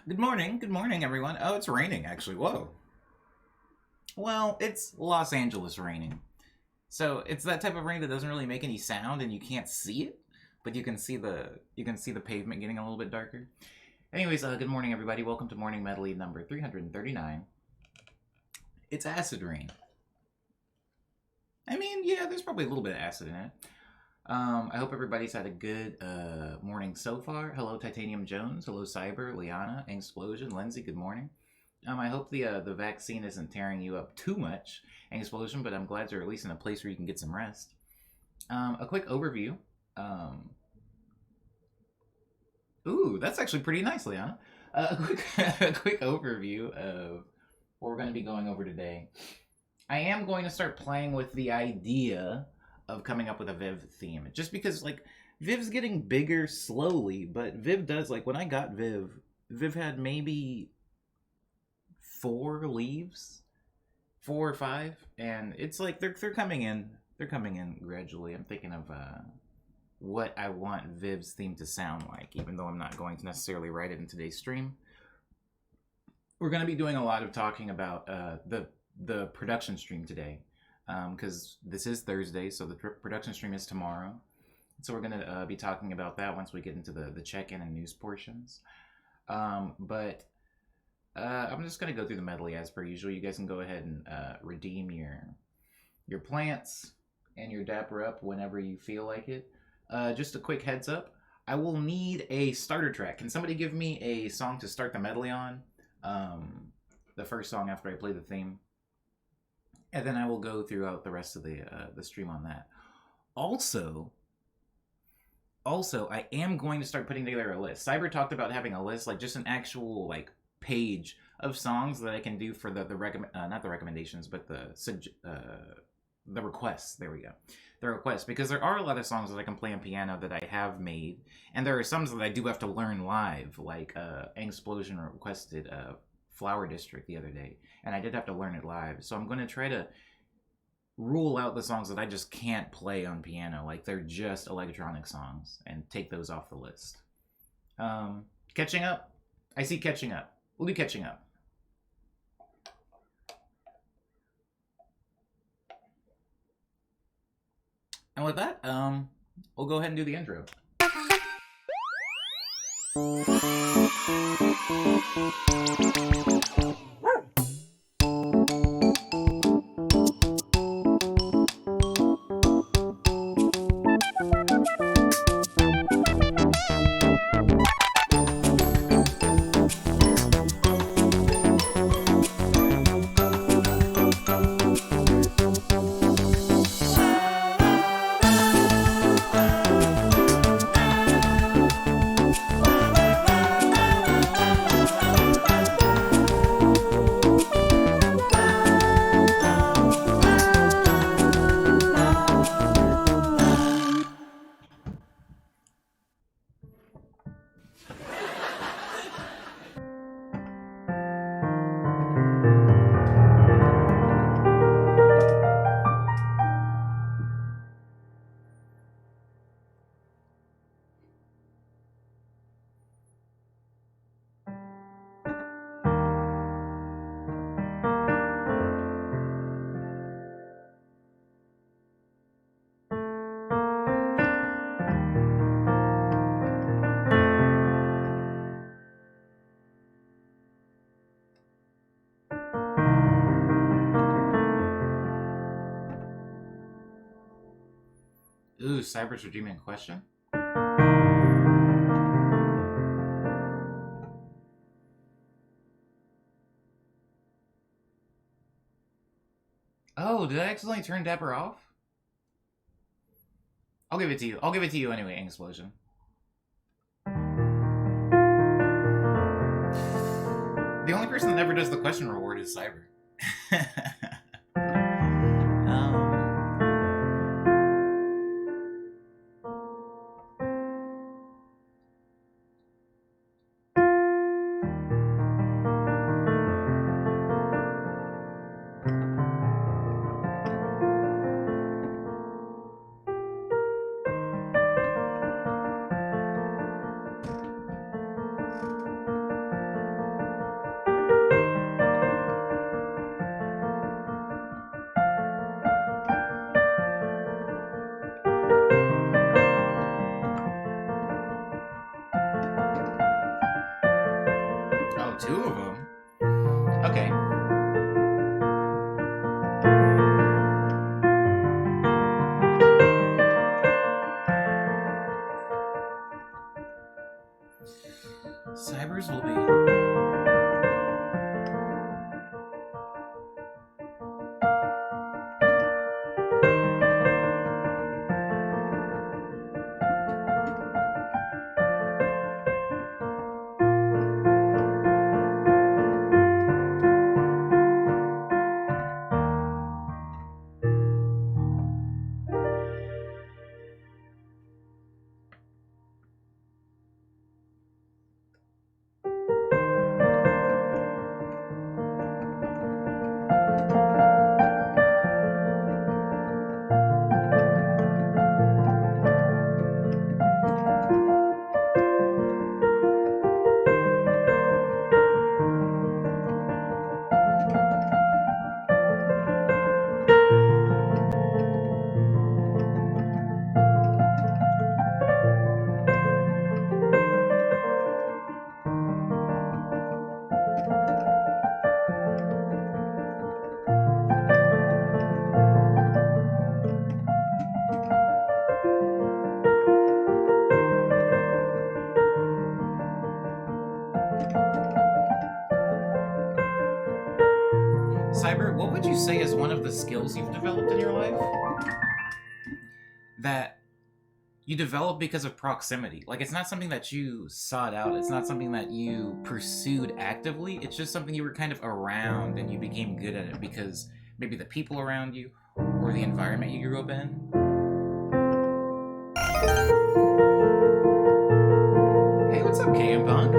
Good morning, everyone. Oh, it's raining, actually. Whoa. Well, it's Los Angeles raining. So it's that type of rain that doesn't really make any sound and you can't see it, but you can see the pavement getting a little bit darker. Anyways, good morning, everybody. Welcome to Morning Medley number 339. It's acid rain. I mean, yeah, there's probably a little bit of acid in it. I hope everybody's had a good morning so far. Hello, Titanium Jones. Hello, Cyber, Liana, Explosion, Lindsay. Good morning. I hope the vaccine isn't tearing you up too much, Explosion, but I'm glad you're at least in a place where you can get some rest. A quick overview. Um, ooh, that's actually pretty nice, Liana. A quick a quick overview of what we're going to be going over today. I am going to start playing with the idea of coming up with a Viv theme, just because Viv's getting bigger slowly, but Viv does when I got Viv had maybe four leaves, four or five, and it's like they're coming in. They're coming in gradually. I'm thinking of what I want Viv's theme to sound like, even though I'm not going to necessarily write it in today's stream. We're going to be doing a lot of talking about the production stream today, because this is Thursday, so the production stream is tomorrow. So we're going to be talking about that once we get into the check-in and news portions. But I'm just going to go through the medley as per usual. You guys can go ahead and redeem your plants and your dapper up whenever you feel like it. Just a quick heads up. I will need a starter track. Can somebody give me a song to start the medley on? The first song after I play the theme. And then I will go throughout the rest of the stream on that. Also, I am going to start putting together a list. Cyber talked about having a list, just an actual page of songs that I can do for not the recommendations, but the requests. There we go, the requests, because there are a lot of songs that I can play on piano that I have made, and there are some that I do have to learn live. Explosion requested Flower District the other day, and I did have to learn it live. So I'm going to try to rule out the songs that I just can't play on piano, they're just electronic songs, and take those off the list. Catching up. I see catching up. We'll do catching up. And with that, we'll go ahead and do the intro. Ooh, Cyber's redeeming a question? Oh, did I accidentally turn Dapper off? I'll give it to you. I'll give it to you anyway, Explosion. The only person that never does the question reward is Cyber. Cyber, what would you say is one of the skills you've developed in your life that you developed because of proximity? Like, it's not something that you sought out. It's not something that you pursued actively. It's just something you were kind of around and you became good at it because maybe the people around you or the environment you grew up in. Hey, what's up, KM Punk?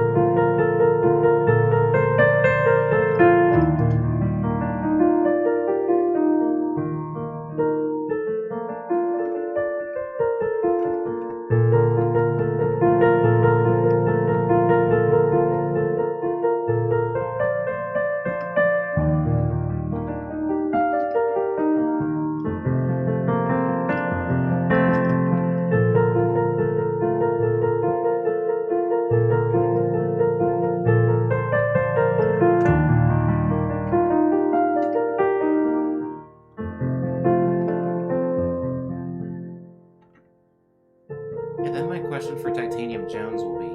And then my question for Titanium Jones will be,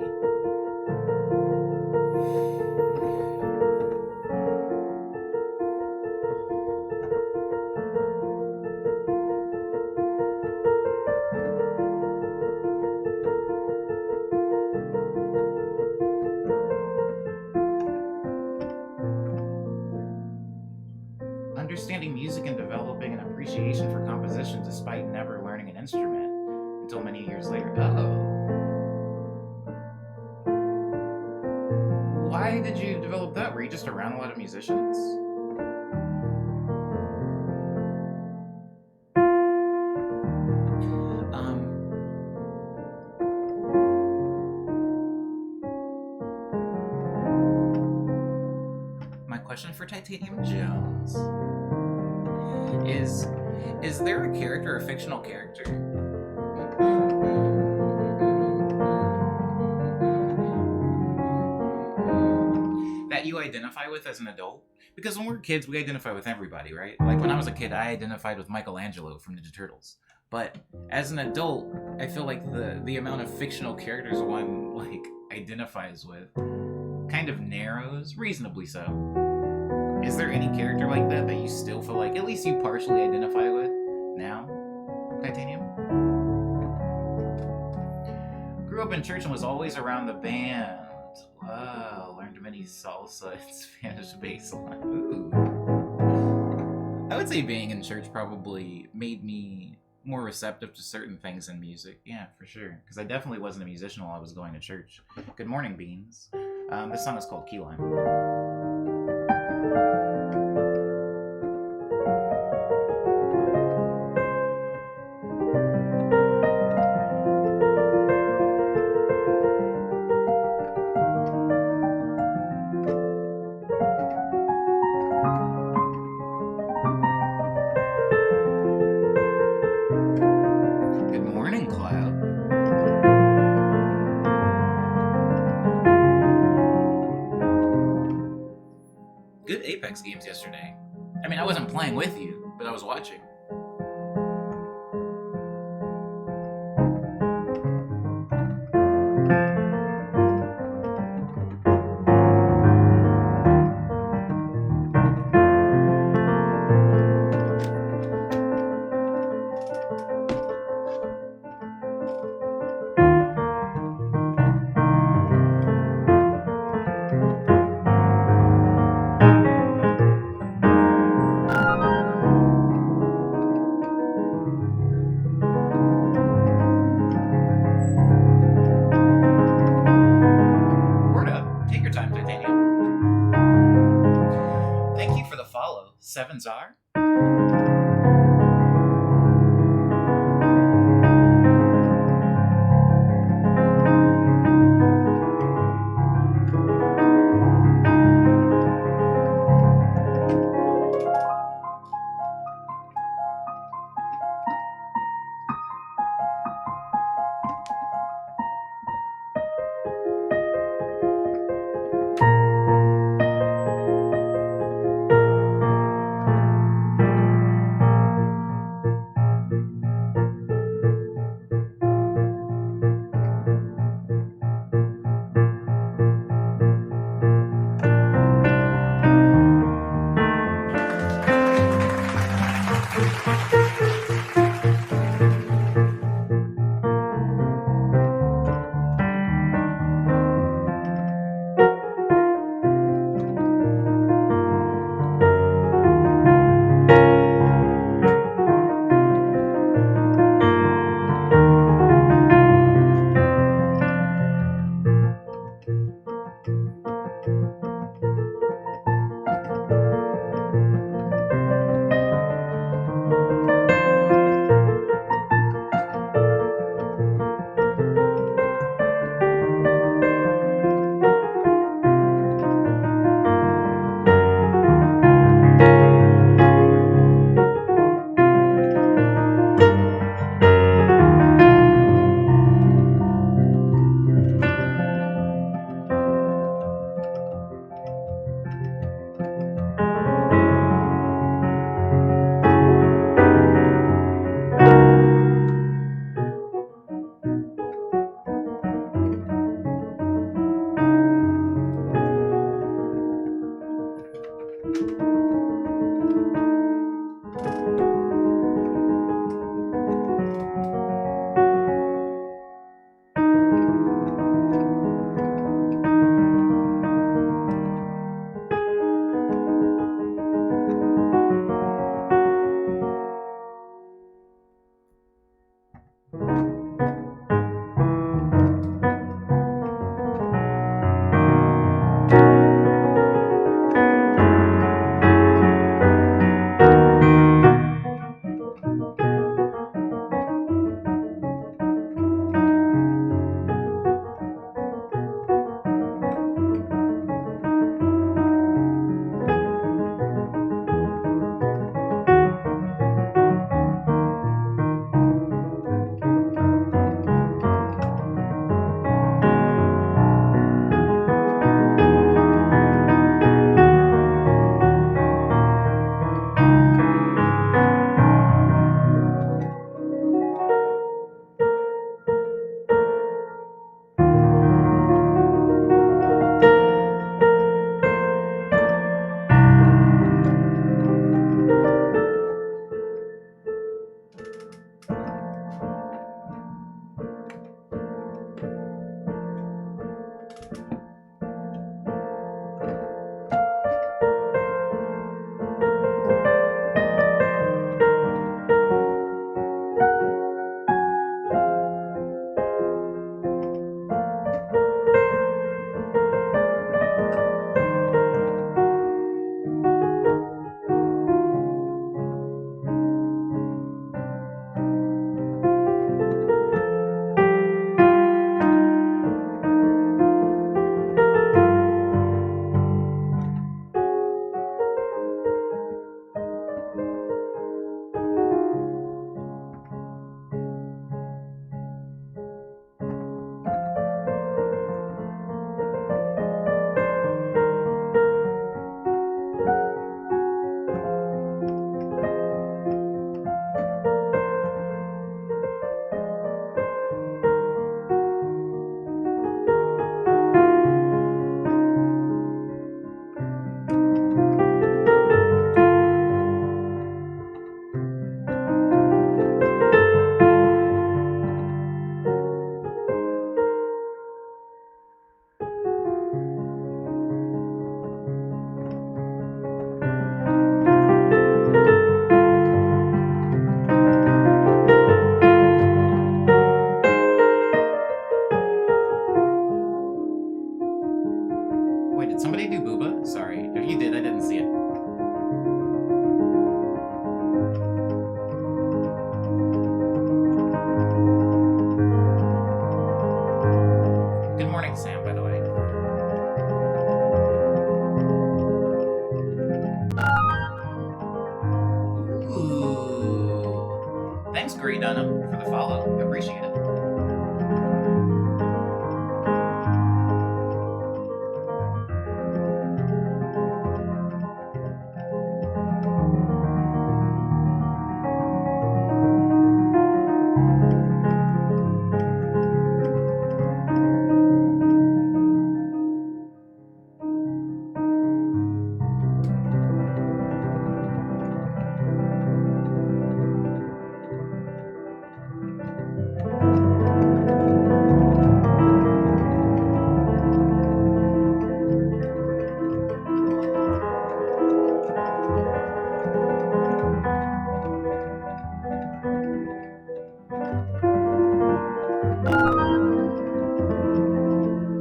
understanding music and developing an appreciation for composition despite never learning an instrument until many years later. Why did you develop that? Were you just around a lot of musicians? My question for Titanium Jones is there a character, a fictional character, that you identify with as an adult? Because when we're kids, we identify with everybody, right? Like when I was a kid, I identified with Michelangelo from Ninja Turtles. But as an adult, I feel like the amount of fictional characters one like identifies with kind of narrows, reasonably so. Is there any character like that that you still feel like at least you partially identify with now, Titanium? Grew up in church and was always around the band. Wow, learned many salsa and Spanish bass line. Ooh. I would say being in church probably made me more receptive to certain things in music. Yeah, for sure. Because I definitely wasn't a musician while I was going to church. Good morning, Beans. This song is called Key Lime. Good Apex games yesterday. I mean, I wasn't playing with you, but I was watching. Sevens are. Thanks, Grey Dunham, for the follow. I appreciate it.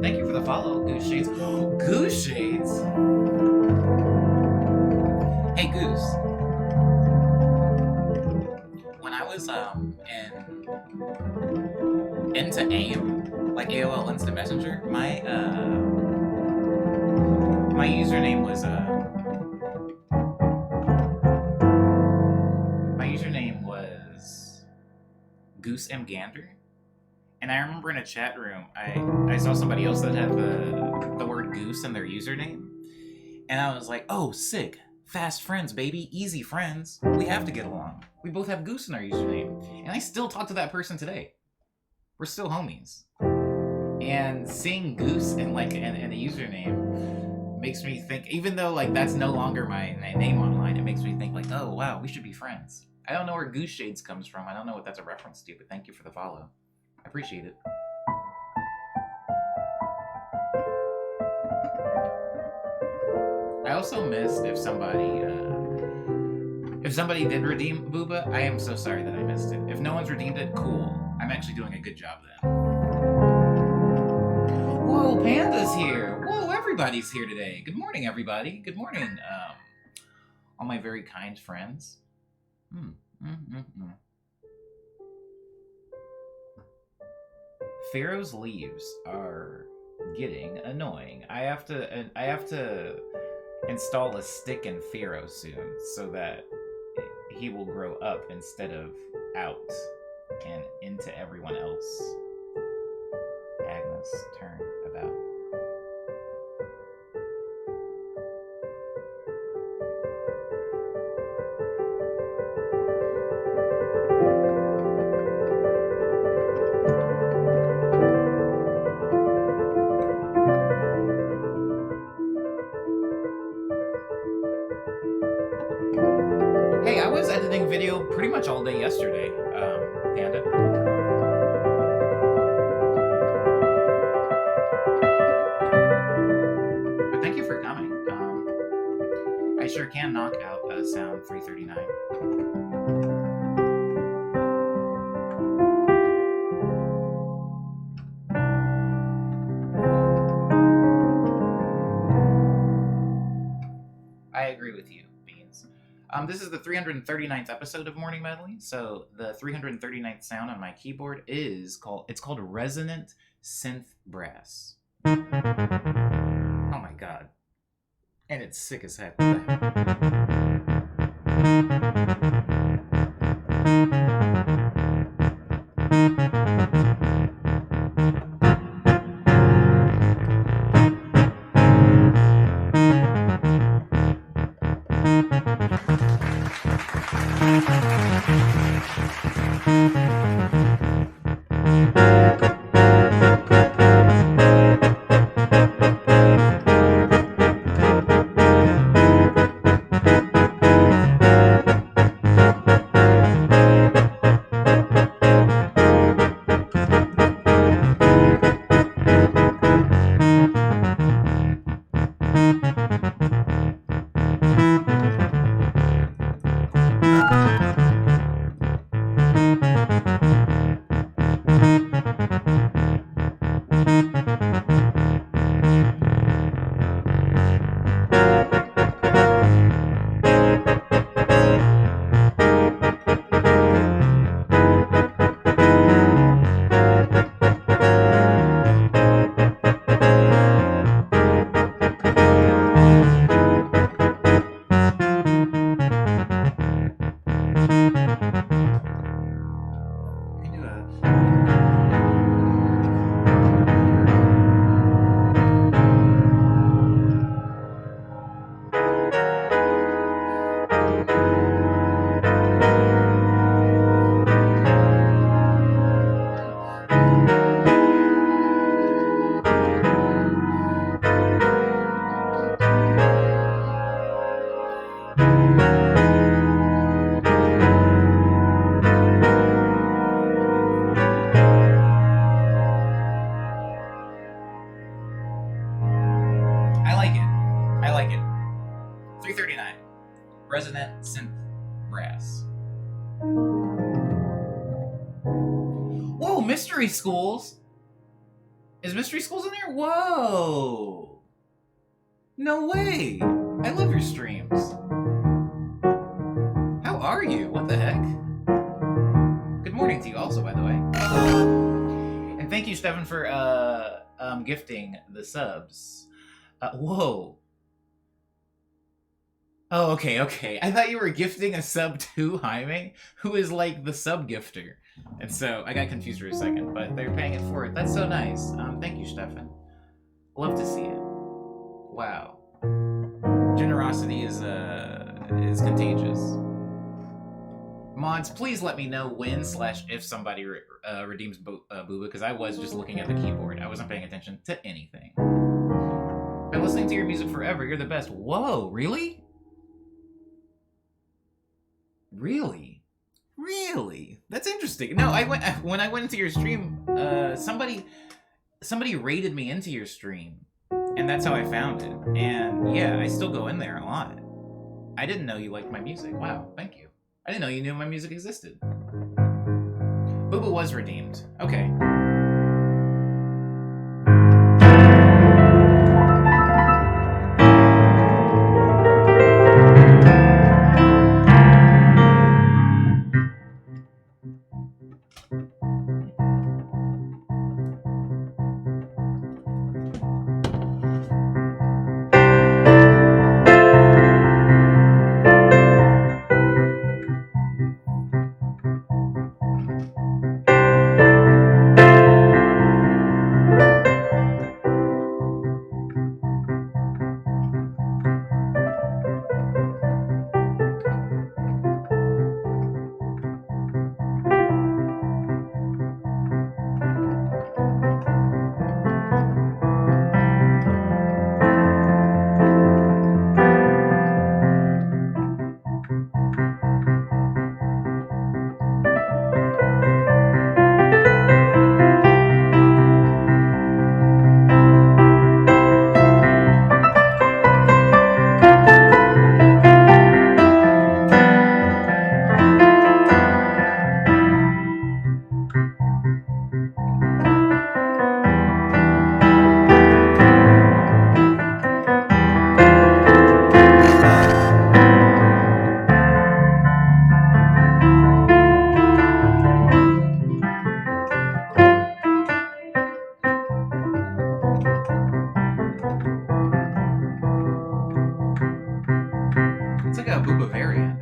Thank you for the follow, Goose Shades. Goose Shades? Hey, Goose. When I was into AIM, like AOL Instant Messenger, my username was Goose M Gander. And I remember in a chat room, I saw somebody else that had the word goose in their username. And I was like, oh, sick. Fast friends, baby. Easy friends. We have to get along. We both have goose in our username. And I still talk to that person today. We're still homies. And seeing goose in a username makes me think, even though like that's no longer my name online, it makes me think like, oh, wow, we should be friends. I don't know where Goose Shades comes from. I don't know what that's a reference to, but thank you for the follow. I appreciate it. I also missed if somebody did redeem Booba. I am so sorry that I missed it. If no one's redeemed it, cool. I'm actually doing a good job then. Whoa, Panda's here. Whoa, everybody's here today. Good morning, everybody. Good morning, all my very kind friends. Pharaoh's leaves are getting annoying. I have to install a stick in Pharaoh soon so that he will grow up instead of out and into everyone else. Agnes, turn about. Hey, I was editing video pretty much all day yesterday, Panda. But thank you for coming. I sure can knock out sound 339. I agree with you, Beans. This is the 339th episode of Morning Medley. So the 339th sound on my keyboard is called Resonant Synth Brass. Oh my god. And it's sick as heck. synth brass. Whoa, Mystery Schools! Is Mystery Schools in there? Whoa! No way! I love your streams. How are you? What the heck? Good morning to you also, by the way. And thank you, Stefan, for gifting the subs. Whoa. Oh, okay. I thought you were gifting a sub to Jaime, who is like the sub gifter. And so I got confused for a second, but they're paying it forward. That's so nice. Thank you, Stefan. Love to see it. Wow. Generosity is contagious. Mods, please let me know when/if somebody redeems Booba, because I was just looking at the keyboard. I wasn't paying attention to anything. Been listening to your music forever. You're the best. Whoa, really? Really? That's interesting. No, when I went into your stream, somebody rated me into your stream, and that's how I found it. And yeah, I still go in there a lot. I didn't know you liked my music. Wow, thank you. I didn't know you knew my music existed. Booba was redeemed. Okay. It's like a Booba variant.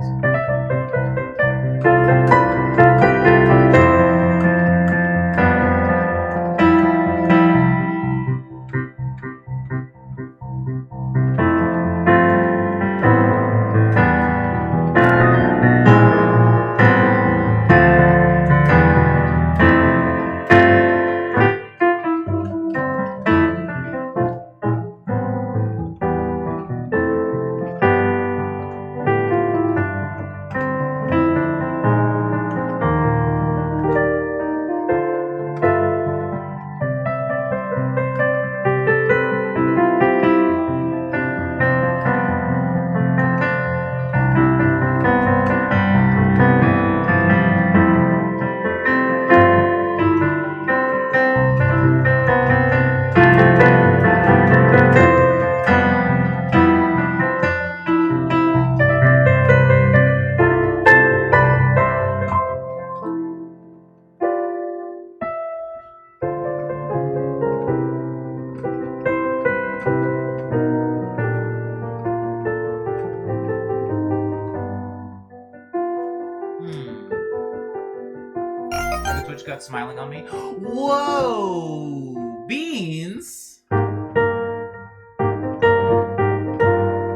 Twitch got smiling on me. Whoa! Beans!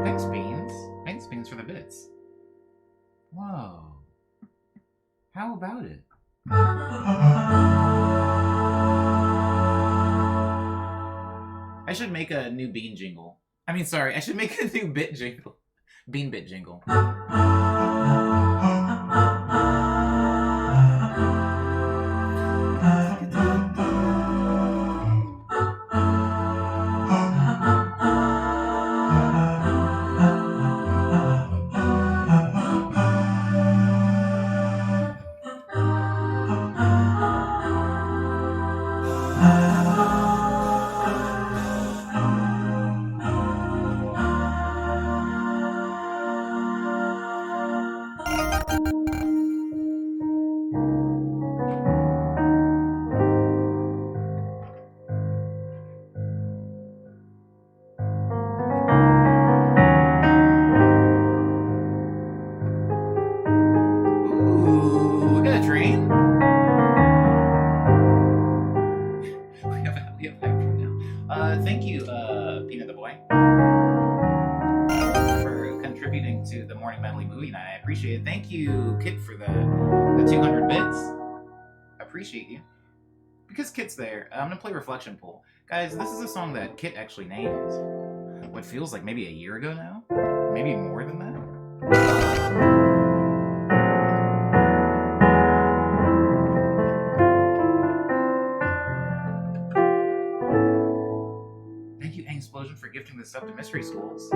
Thanks, Beans. Thanks, Beans, for the bits. Whoa. How about it? I should make a new bean jingle. I should make a new bit jingle. Bean bit jingle. thank you, Peanut the Boy, for contributing to the Morning Medley movie night. I appreciate it. Thank you, Kit, for the 200 bits. I appreciate you. Because Kit's there, I'm gonna play Reflection Pool. Guys, this is a song that Kit actually named what feels like maybe a year ago now? Maybe more than that? Thank you, Explosion, for gifting this up to Mystery Schools.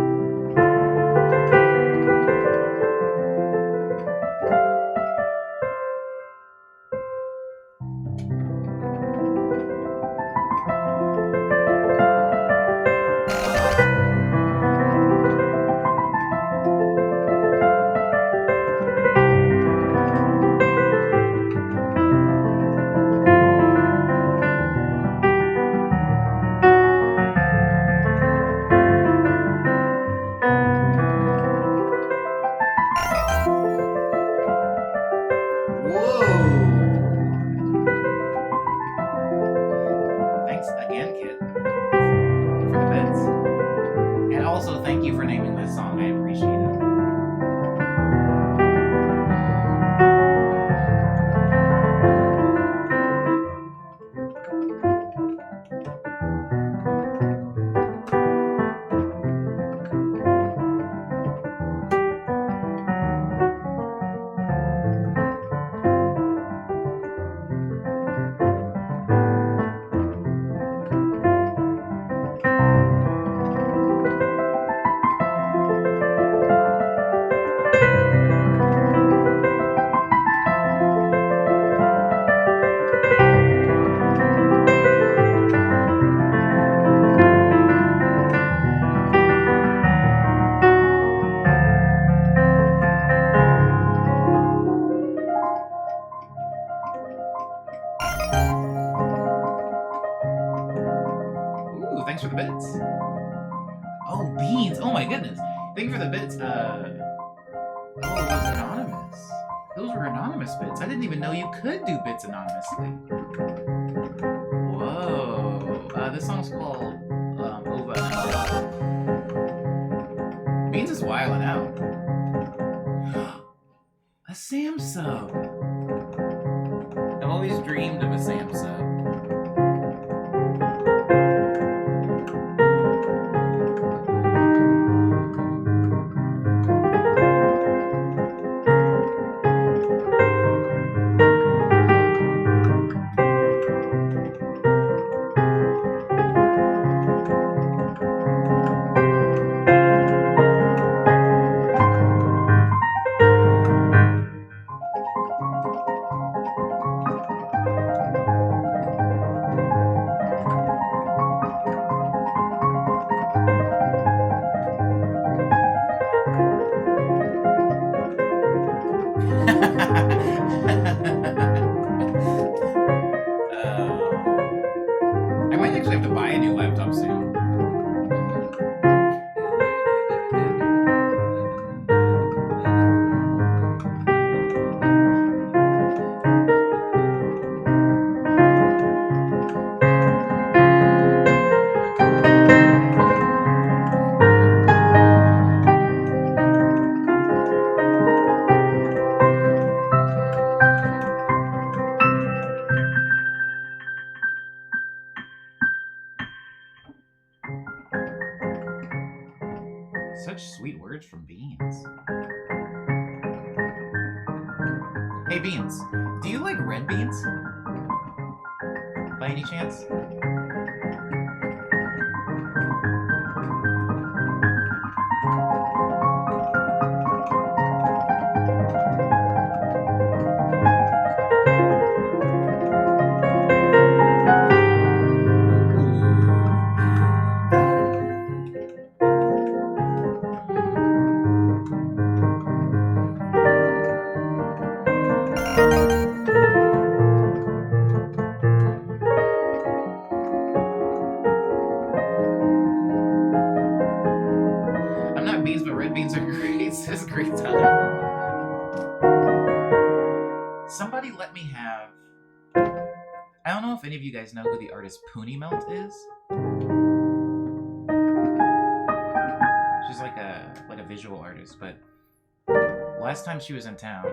Thanks for the bits. Oh, beans. Oh my goodness. Thank you for the bits. Oh, it was anonymous. Those were anonymous bits. I didn't even know you could do bits anonymously. Whoa. This song's called Ova. Beans is wilding out. A Sam sub. I've always dreamed of a Sam sub. I might actually have to buy a new laptop soon. Such sweet words from Beans. Hey Beans, do you like red beans? By any chance? I'm not beans, but red beans are great. It's a great time. Somebody let me have... I don't know if any of you guys know who the artist Poonie Melt is. visual artist, but last time she was in town,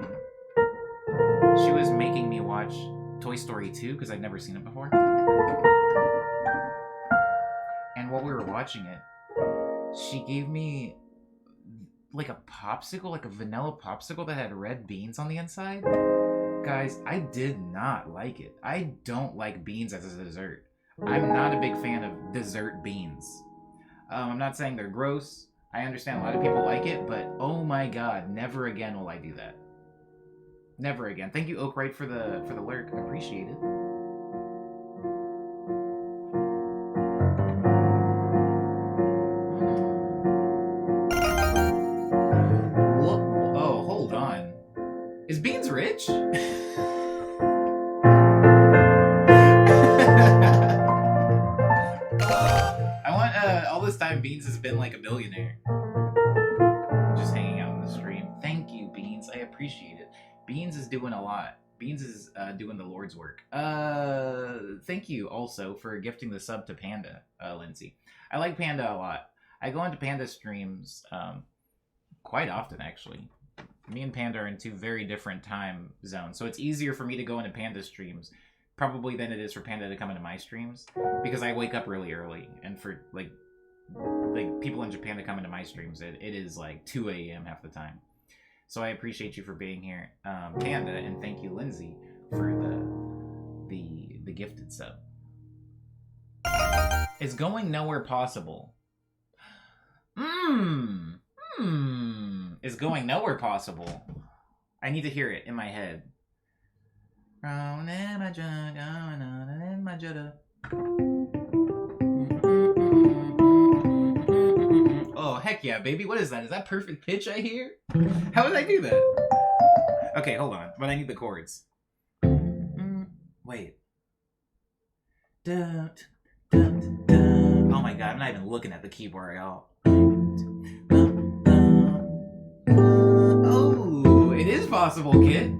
she was making me watch Toy Story 2 because I'd never seen it before. And while we were watching it, she gave me like a popsicle, like a vanilla popsicle that had red beans on the inside. Guys, I did not like it. I don't like beans as a dessert. I'm not a big fan of dessert beans. I'm not saying they're gross. I understand a lot of people like it, but oh my god, never again will I do that. Never again. Thank you, Oakwright, for the lurk. I appreciate it. Oh, hold on. Is Beans rich? All this time Beans has been like a billionaire. Just hanging out on the stream. Thank you, Beans. I appreciate it. Beans is doing a lot. Beans is doing the Lord's work. Thank you also for gifting the sub to Panda, Lindsay. I like Panda a lot. I go into Panda streams quite often, actually. Me and Panda are in two very different time zones, so it's easier for me to go into Panda streams probably than it is for Panda to come into my streams, because I wake up really early, and for like people in Japan to come into my streams, it is like 2 a.m. half the time. So I appreciate you for being here, Panda, and thank you, Lindsay, for the gifted sub. Is going nowhere possible? Is going nowhere possible? I need to hear it in my head. Oh, heck yeah, baby. What is that? Is that perfect pitch I hear? How did I do that? Okay, hold on. But I need the chords. Wait. Oh my god, I'm not even looking at the keyboard at all. Oh, it is possible, kid.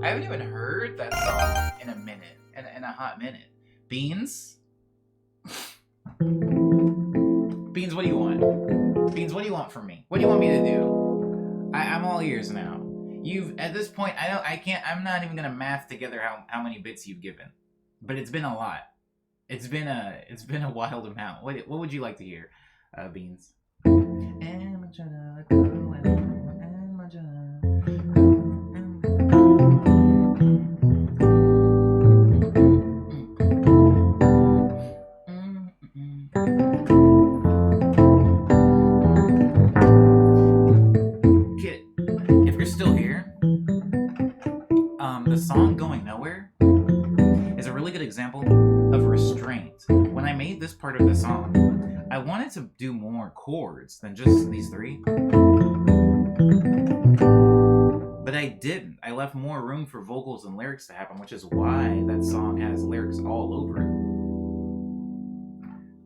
I haven't even heard that song in a minute, in a hot minute. Beans? Beans, what do you want? Beans, what do you want from me? What do you want me to do? I'm all ears now. At this point, I'm not even gonna math together how many bits you've given. But it's been a lot. It's been a wild amount. What would you like to hear, Beans? Kid, if you're still here, the song Going Nowhere is a really good example of restraint. When I made this part of the song, I wanted to do more chords than just these three. But I didn't. I left more room for vocals and lyrics to happen, which is why that song has lyrics all over it.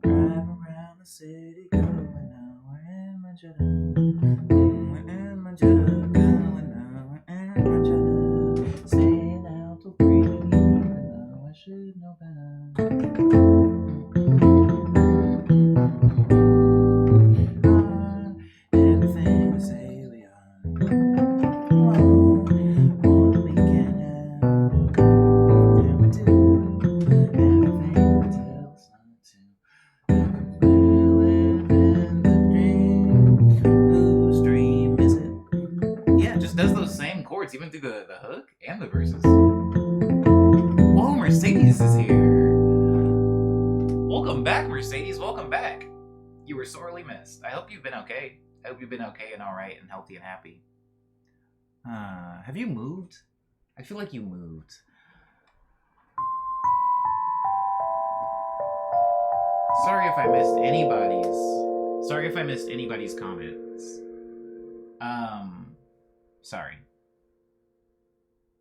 Drive around the city, going nowhere in my Jetta. Going in my Jetta, going nowhere in my Jetta. Staying out till 3, even though I should know better. Everything is alien. What we can have, and we do everything we tell us not to. We're living the dream. Whose dream is it? Yeah, it just does those same chords, even through the hook and the verses. Whoa, Mercedes is here. Welcome back, Mercedes. Welcome back. You were sorely missed. I hope you've been okay. I hope you've been okay and alright and healthy and happy. Have you moved? I feel like you moved. Sorry if I missed anybody's Sorry if I missed anybody's comments. Sorry.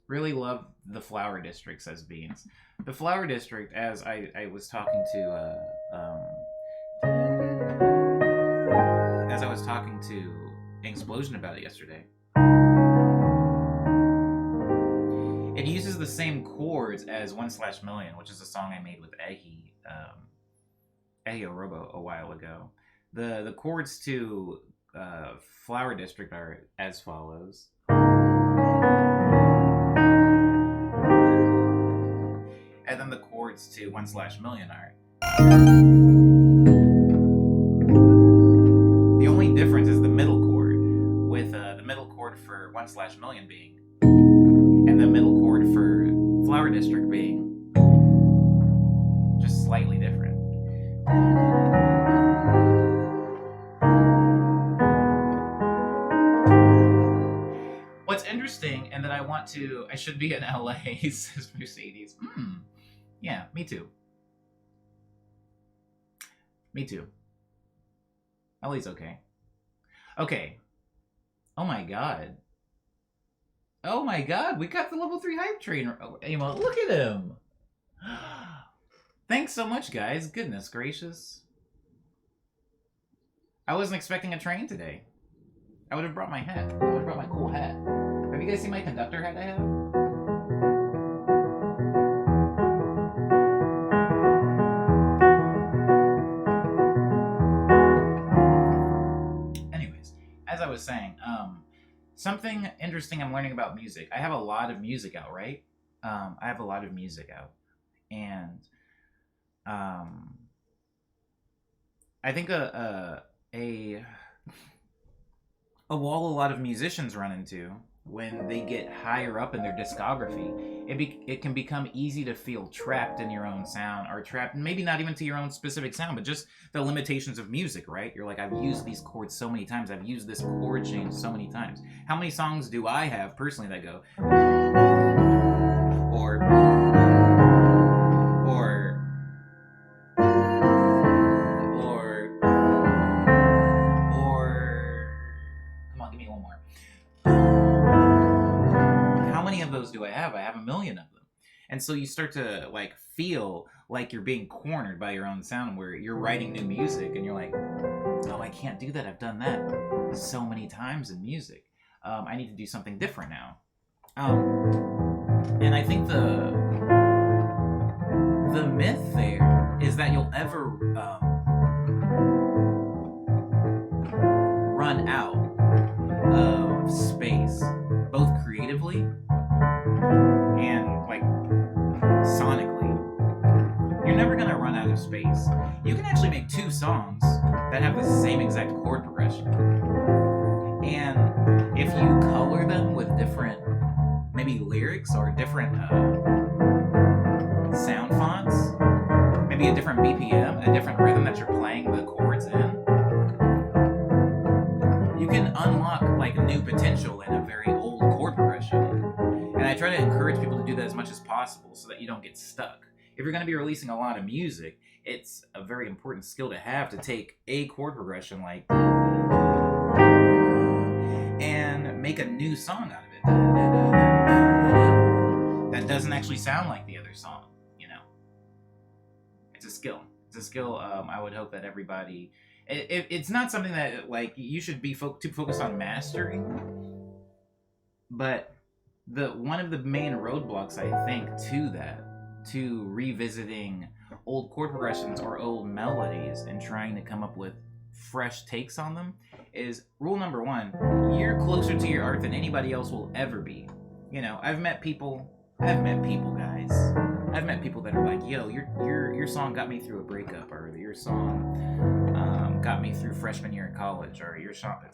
Really love the Flower District, says Beans. The Flower District, as I was talking to, as I was talking to Explosion about it yesterday, it uses the same chords as 1/Million, which is a song I made with Ehi Robo a while ago. The chords to Flower District are as follows. And then the chords to 1/Million are. The only difference is the middle chord, with the middle chord for 1/Million being, and the middle chord for Flower District being just slightly different. What's interesting, and that I should be in LA, says Mercedes. Yeah, me too. Me too. LA's okay. Okay. Oh my god. Oh my god, we got the level 3 hype train. Amo, look at him. Thanks so much, guys. Goodness gracious. I wasn't expecting a train today. I would have brought my hat. I would have brought my cool hat. Have you guys seen my conductor hat I have? Anyways, as I was saying, something interesting I'm learning about music. I have a lot of music out, right? I have a lot of music out. And I think a wall a lot of musicians run into when they get higher up in their discography, it can become easy to feel trapped in your own sound, or trapped, maybe not even to your own specific sound, but just the limitations of music, right? You're like, I've used these chords so many times, I've used this chord change so many times. How many songs do I have personally that go, or come on, give me one more. How many of those do I have? I have a million of them. And so you start to like feel like you're being cornered by your own sound, where you're writing new music and you're like, oh, I can't do that. I've done that so many times in music. I need to do something different now. And I think the myth there is that you'll ever run out of space, both creatively and like sonically. You're never gonna run out of space. You can actually make two songs that have the same exact chord progression, and if you color them with different maybe lyrics or different sound fonts, maybe a different BPM, a different rhythm that you're playing the chords in, you can unlock like new potential in a very old chord progression. And I try to encourage people to do that as much as possible so that you don't get stuck. If you're going to be releasing a lot of music, it's a very important skill to have, to take a chord progression like and make a new song out of it that doesn't actually sound like the other song, you know. It's a skill. It's a skill. I would hope that everybody, it's not something that like you should be too focused on mastering, but one of the main roadblocks I think to revisiting old chord progressions or old melodies and trying to come up with fresh takes on them is rule number one: you're closer to your art than anybody else will ever be. You know, I've met people, guys. I've met people that are like, yo, your song got me through a breakup, or your song got me through freshman year in college, or your song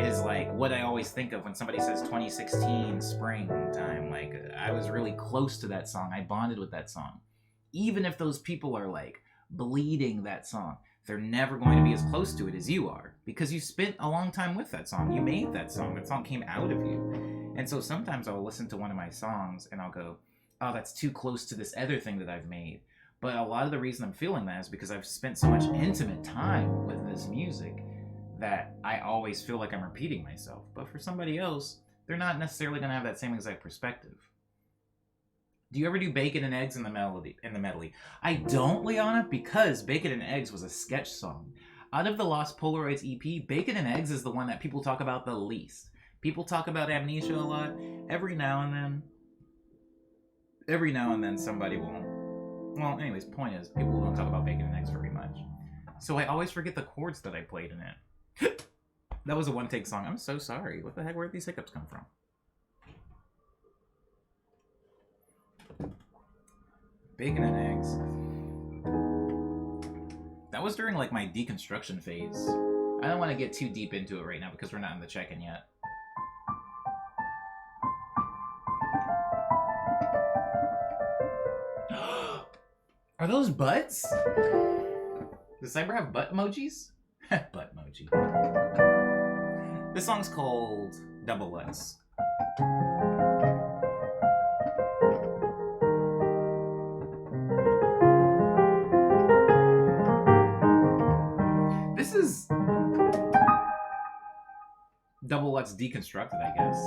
is like what I always think of when somebody says 2016 springtime. Like, I was really close to that song. I bonded with that song. Even if those people are like bleeding that song, they're never going to be as close to it as you are, because you spent a long time with that song. You made that song. That song came out of you. And so sometimes I'll listen to one of my songs and I'll go, oh, that's too close to this other thing that I've made. But a lot of the reason I'm feeling that is because I've spent so much intimate time with this music that I always feel like I'm repeating myself. But for somebody else, they're not necessarily going to have that same exact perspective. Do you ever do bacon and eggs in the medley? I don't, Liana, because Bacon and Eggs was a sketch song. Out of the Lost Polaroids EP, Bacon and Eggs is the one that people talk about the least. People talk about Amnesia a lot. Every now and then somebody will. Well, anyways, point is, people don't talk about Bacon and Eggs very much. So I always forget the chords that I played in it. That was a one-take song. I'm so sorry. What the heck? Where'd these hiccups come from? Bacon and Eggs. That was during like my deconstruction phase. I don't want to get too deep into it right now because we're not in the check-in yet. Are those butts? Does Cyber have butt emojis? Butt emoji. This song's called Double Lutz. This is Double Lutz deconstructed, I guess.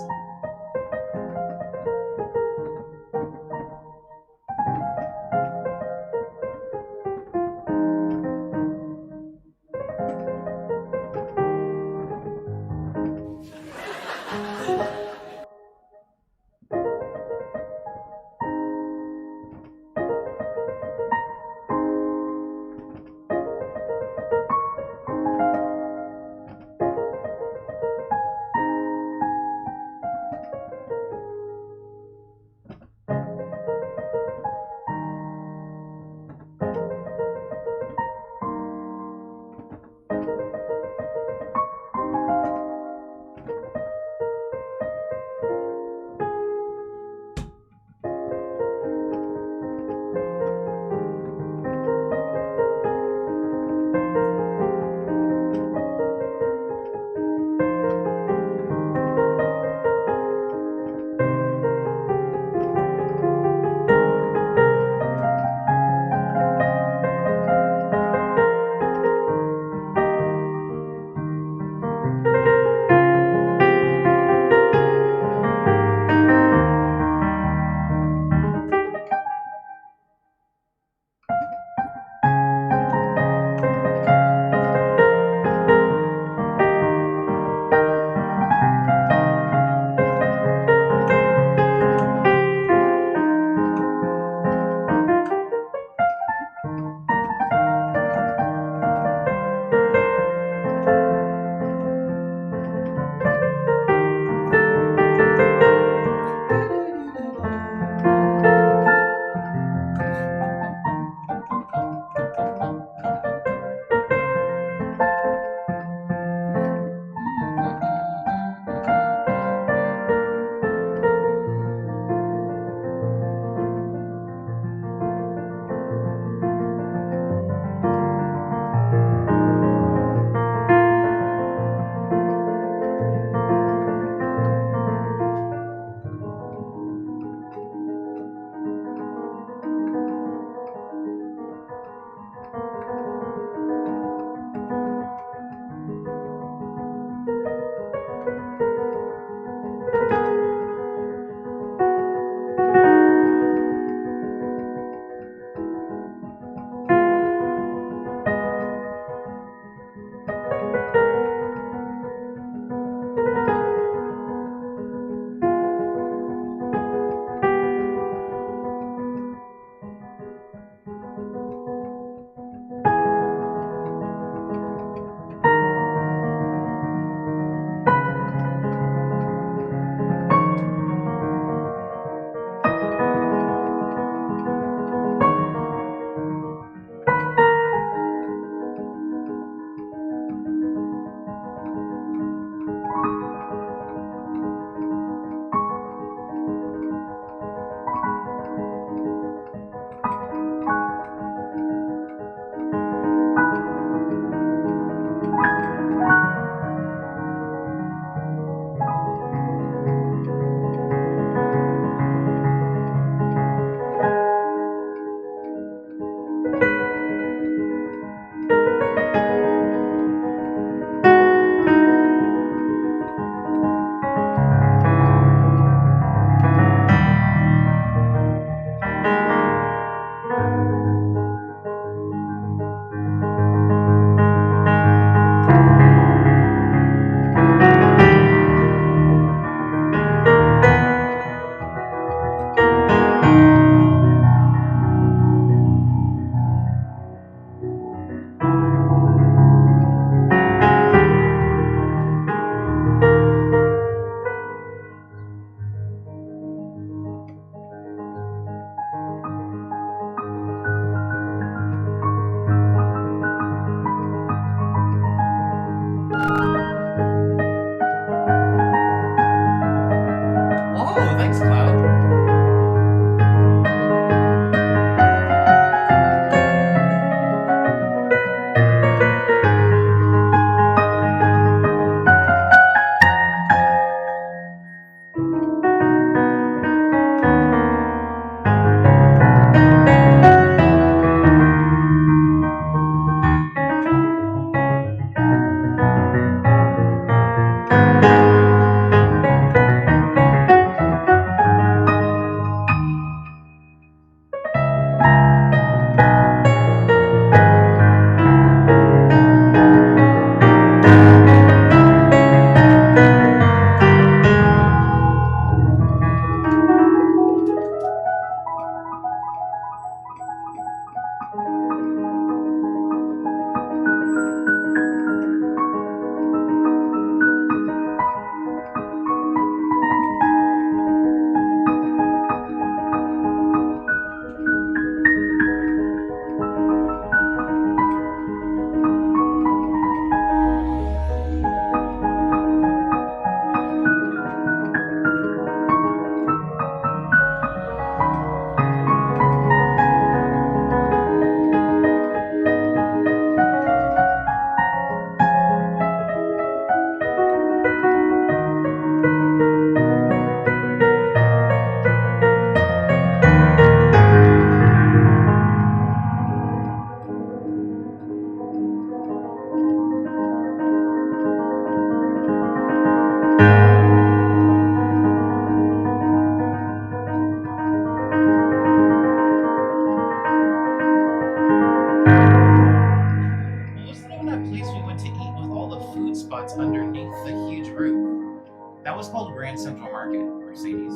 That was called Grand Central Market, Mercedes.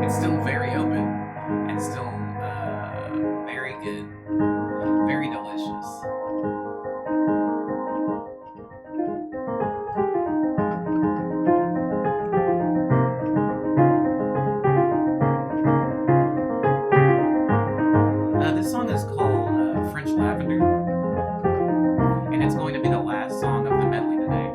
It's still very open and still very good, very delicious. This song is called French Lavender, and it's going to be the last song of the medley today.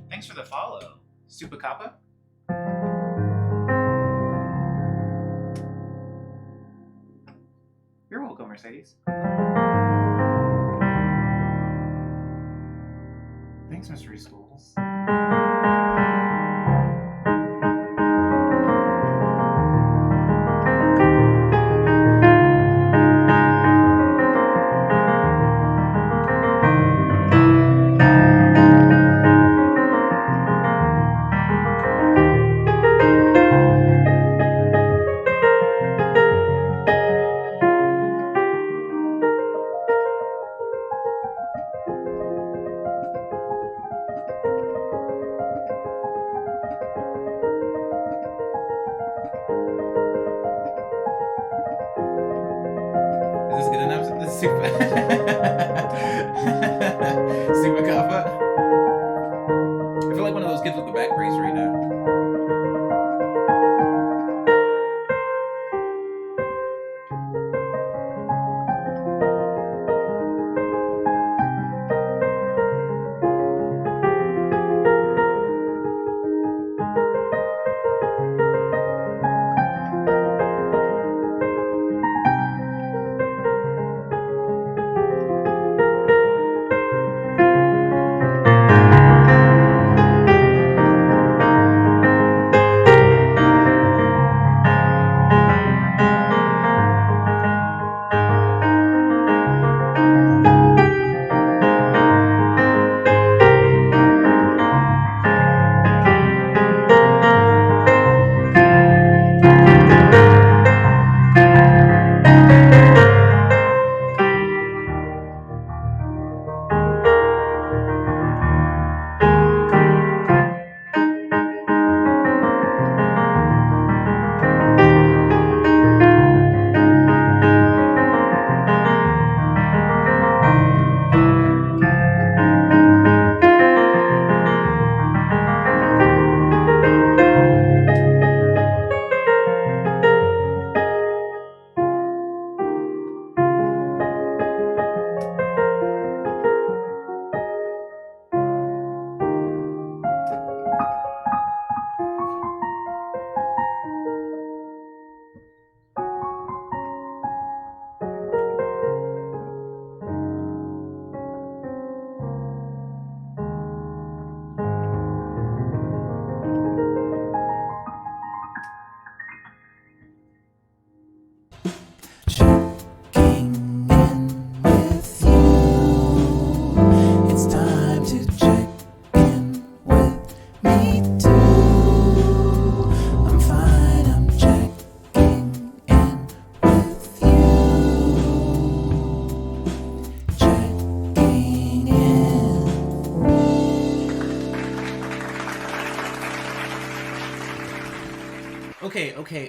Thanks for the follow, Super Kappa. You're welcome, Mercedes. Thanks, Mystery Schools. Is this good enough? This is super. Super Kappa. I feel like one of those kids with the back brace right now.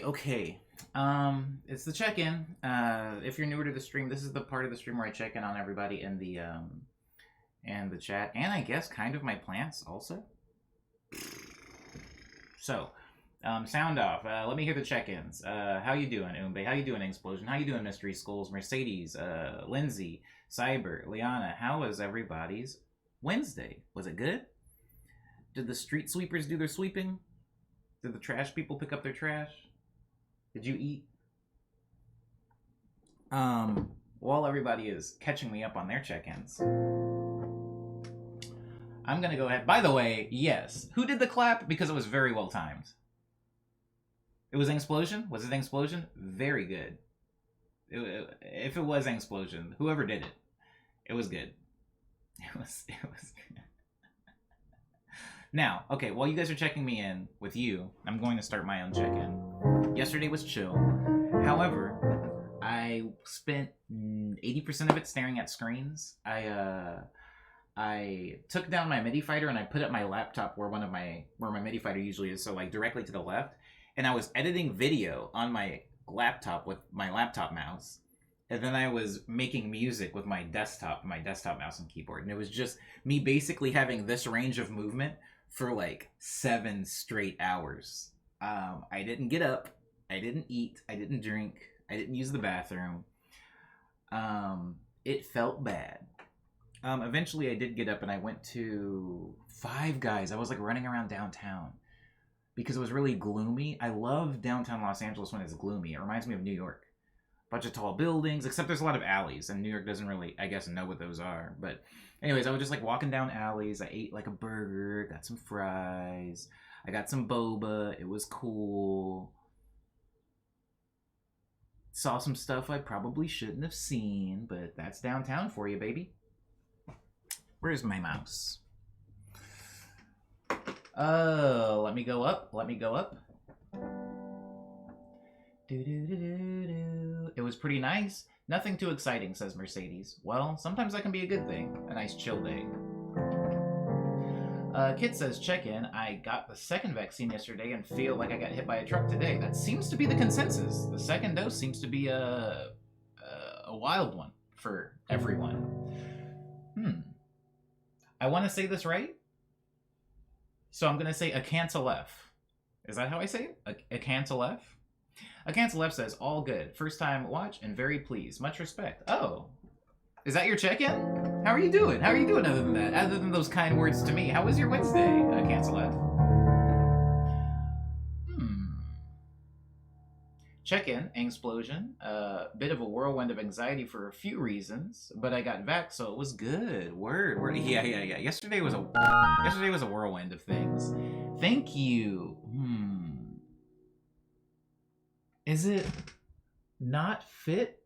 Okay. It's the check-in. If you're newer to the stream, this is the part of the stream where I check in on everybody in the chat, and I guess kind of my plants also. So, sound off. Let me hear the check-ins. How you doing, Umbe? How you doing, Explosion? How you doing, Mystery Skulls? Mercedes, Lindsay, Cyber, Liana, how was everybody's Wednesday? Was it good? Did the street sweepers do their sweeping? Did the trash people pick up their trash? Did you eat? While everybody is catching me up on their check-ins, I'm gonna go ahead. By the way, yes. Who did the clap? Because it was very well timed. It was an explosion? Was it an explosion? Very good. If it was an explosion, whoever did it, it was good. It was good. Now, okay, while you guys are checking me in with you, I'm going to start my own check-in. Yesterday was chill. However, I spent 80% of it staring at screens. I took down my MIDI fighter and I put up my laptop where my MIDI fighter usually is, so like directly to the left. And I was editing video on my laptop with my laptop mouse. And then I was making music with my desktop mouse and keyboard. And it was just me basically having this range of movement for like 7 straight hours. I didn't get up. I didn't eat. I didn't drink. I didn't use the bathroom. It felt bad. Eventually I did get up and I went to Five Guys. I was like running around downtown because it was really gloomy. I love downtown Los Angeles when it's gloomy. It reminds me of New York. Bunch of tall buildings, except there's a lot of alleys, and New York doesn't really, I guess, know what those are. But anyways, I was just like walking down alleys. I ate like a burger, got some fries. I got some boba. It was cool. Saw some stuff I probably shouldn't have seen, but that's downtown for you, baby. Where's my mouse? Let me go up. It was pretty nice. Nothing too exciting, says Mercedes. Well, sometimes that can be a good thing. A nice chill day. Kit says, check-in. I got the second vaccine yesterday and feel like I got hit by a truck today. That seems to be the consensus. The second dose seems to be a wild one for everyone. I want to say this right. So I'm going to say a cancel F. Is that how I say it? A cancel F? A cancel F says, all good. First time watch and very pleased. Much respect. Oh. Is that your check-in? How are you doing? How are you doing other than that? Other than those kind words to me. How was your Wednesday, cancel F? Check-in, explosion. Bit of a whirlwind of anxiety for a few reasons, but I got vaxxed, so it was good. Word. Yeah. Yesterday was a whirlwind of things. Thank you. Is it not fit?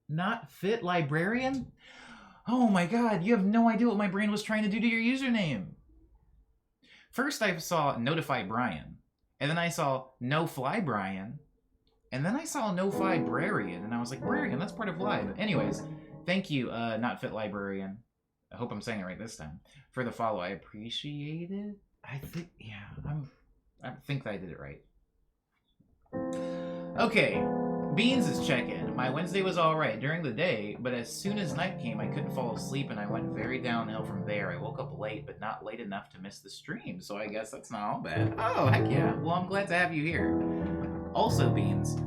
Not fit librarian? Oh my god, you have no idea what my brain was trying to do to your username. First I saw Notify Brian, and then I saw No Fly Brian, and then I saw No Fly Brarian, and I was like, Brarian, that's part of Live. Anyways, thank you, Not Fit Librarian. I hope I'm saying it right this time. For the follow, I appreciate it. I think that I did it right. Okay, Beans' check-in. My Wednesday was alright during the day, but as soon as night came, I couldn't fall asleep, and I went very downhill from there. I woke up late, but not late enough to miss the stream, so I guess that's not all bad. Oh, heck yeah. Well, I'm glad to have you here. Also, Beans,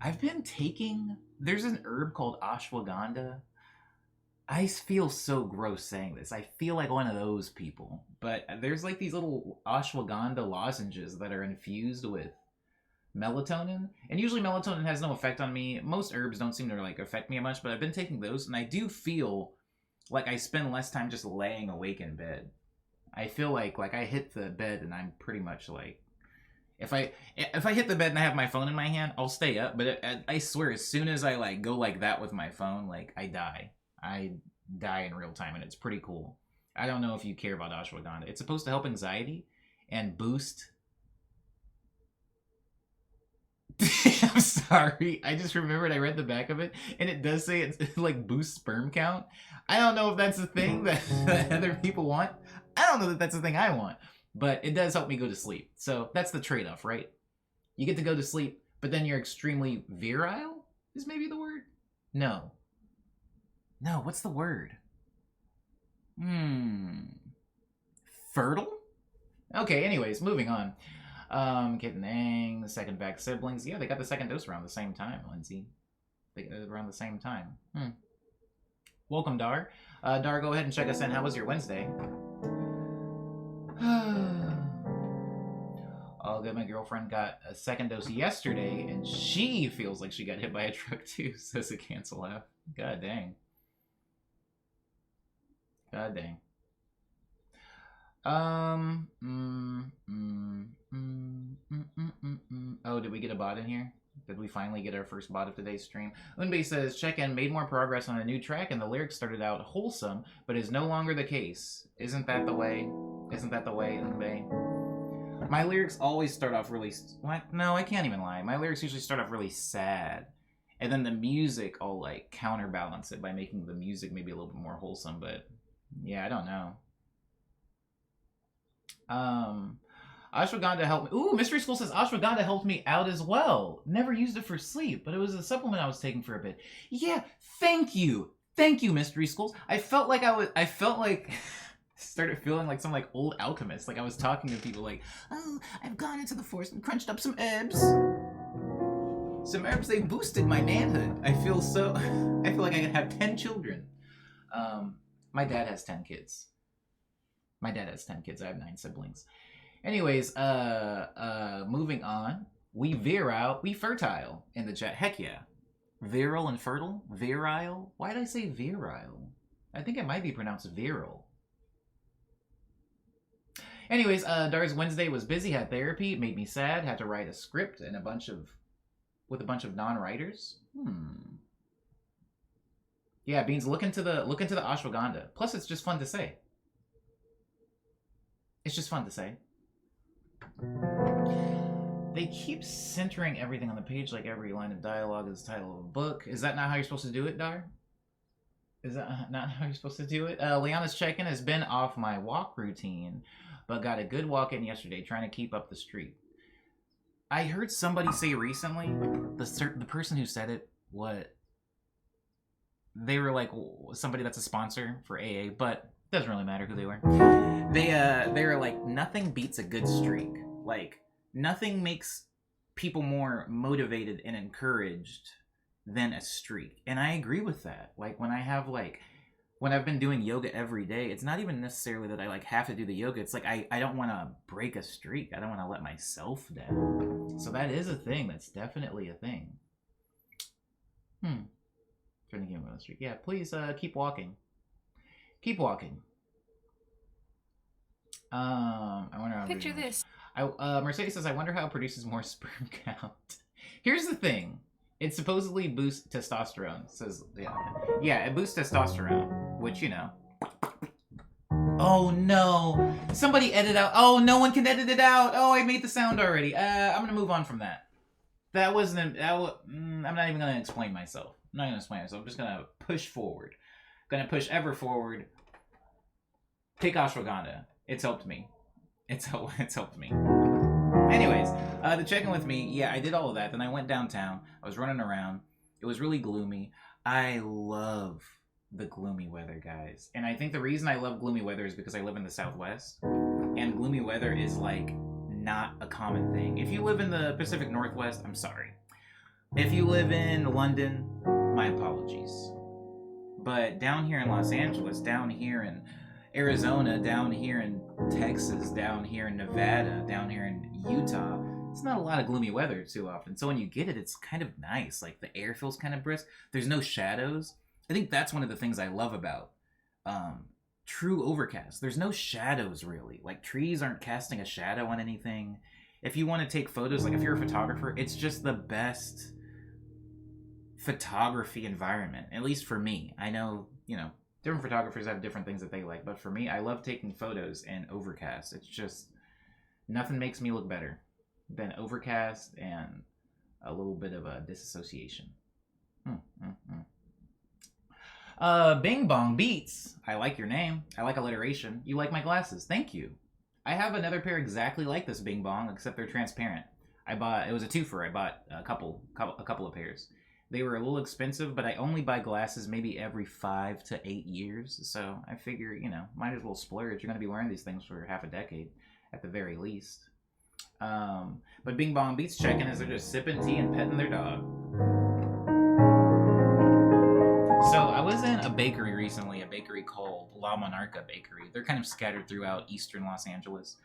I've been taking... There's an herb called ashwagandha. I feel so gross saying this. I feel like one of those people. But there's like these little ashwagandha lozenges that are infused with melatonin, and usually melatonin has no effect on me. Most herbs don't seem to like affect me much, but I've been taking those, and I do feel like I spend less time just laying awake in bed. I feel like I hit the bed and I'm pretty much like, if I hit the bed and I have my phone in my hand, I'll stay up, but I swear as soon as I like go like that with my phone, like I die in real time, and it's pretty cool. I don't know if you care about ashwagandha. It's supposed to help anxiety and boost... I'm sorry. I just remembered I read the back of it, and it does say it like boosts sperm count. I don't know if that's a thing that other people want. I don't know that that's the thing I want, but it does help me go to sleep. So that's the trade-off, right? You get to go to sleep, but then you're extremely virile, is maybe the word? No, what's the word? Fertile? Okay, anyways, moving on. Kitten Ang, the second back siblings. Yeah, they got the second dose around the same time, Lindsay. They got it around the same time. Welcome, Dar. Dar, go ahead and check us in. How was your Wednesday? All good. My girlfriend got a second dose yesterday, and she feels like she got hit by a truck too, says a cancel out. God dang. God dang. Oh, did we get a bot in here? Did we finally get our first bot of today's stream? Unbei says, check-in, made more progress on a new track, and the lyrics started out wholesome, but is no longer the case. Isn't that the way? Isn't that the way, Unbei? My lyrics always start off really... What? No, I can't even lie. My lyrics usually start off really sad. And then the music, I'll, like, counterbalance it by making the music maybe a little bit more wholesome, but... Yeah, I don't know. Ashwagandha helped me. Ooh, Mystery School says Ashwagandha helped me out as well. Never used it for sleep, but it was a supplement I was taking for a bit. Yeah, thank you. Thank you, Mystery Schools. I felt like started feeling like some like old alchemist. Like I was talking to people like, oh, I've gone into the forest and crunched up some herbs. Some herbs, they boosted my manhood. I feel like I could have 10 children. My dad has 10 kids. My dad has 10 kids. I have 9 siblings. Anyways, moving on. We virile, we fertile in the chat. Heck yeah. Virile and fertile? Virile? Why did I say virile? I think it might be pronounced virile. Anyways, Dar's Wednesday was busy, had therapy, made me sad, had to write a script and with a bunch of non-writers. Yeah, Beans, look into the ashwagandha. Plus, it's just fun to say. It's just fun to say. They keep centering everything on the page like every line of dialogue is the title of a book. Is that not how you're supposed to do it, Dar? Is that not how you're supposed to do it? Liana's check-in has been off my walk routine, but got a good walk in yesterday trying to keep up the streak. I heard somebody say recently, the person who said it, they were like somebody that's a sponsor for AA, but doesn't really matter who they were. They were like, nothing beats a good streak. Like, nothing makes people more motivated and encouraged than a streak. And I agree with that. Like, when I've been doing yoga every day, it's not even necessarily that I like have to do the yoga. It's like, I don't want to break a streak. I don't want to let myself down. So that is a thing. That's definitely a thing. Trying to get on the streak. Yeah, please keep walking. Keep walking. I wonder how. Picture this. Mercedes says, I wonder how it produces more sperm count. Here's the thing. It supposedly boosts testosterone. Says, yeah, it boosts testosterone, which, you know. Oh, no. Somebody edit out. Oh, no one can edit it out. Oh, I made the sound already. I'm going to move on from that. That wasn't... I'm not even going to explain myself. I'm not going to explain myself. I'm just going to push forward. Going to push ever forward. Take ashwagandha. It's helped me. It's helped me. Anyways, the check-in with me, yeah, I did all of that. Then I went downtown. I was running around. It was really gloomy. I love the gloomy weather, guys. And I think the reason I love gloomy weather is because I live in the Southwest. And gloomy weather is, like, not a common thing. If you live in the Pacific Northwest, I'm sorry. If you live in London, my apologies. But down here in Los Angeles, down here in Arizona, down here in Texas, down here in Nevada, down here in Utah, it's not a lot of gloomy weather too often. So when you get it, it's kind of nice. Like, the air feels kind of brisk. There's no shadows. I think that's one of the things I love about true overcast. There's no shadows, really. Like, trees aren't casting a shadow on anything. If you want to take photos, like if you're a photographer, it's just the best photography environment, at least for me. I know, you know, different photographers have different things that they like, but for me, I love taking photos in overcast. It's just, nothing makes me look better than overcast and a little bit of a disassociation. Bing Bong Beats. I like your name. I like alliteration. You like my glasses. Thank you. I have another pair exactly like this Bing Bong, except they're transparent. It was a twofer. I bought a couple of pairs. They were a little expensive, but I only buy glasses maybe every 5 to 8 years. So I figure, you know, might as well splurge. You're going to be wearing these things for half a decade at the very least. But Bing Bong Beats checking as they're just sipping tea and petting their dog. So I was in a bakery recently, a bakery called La Monarca Bakery. They're kind of scattered throughout eastern Los Angeles.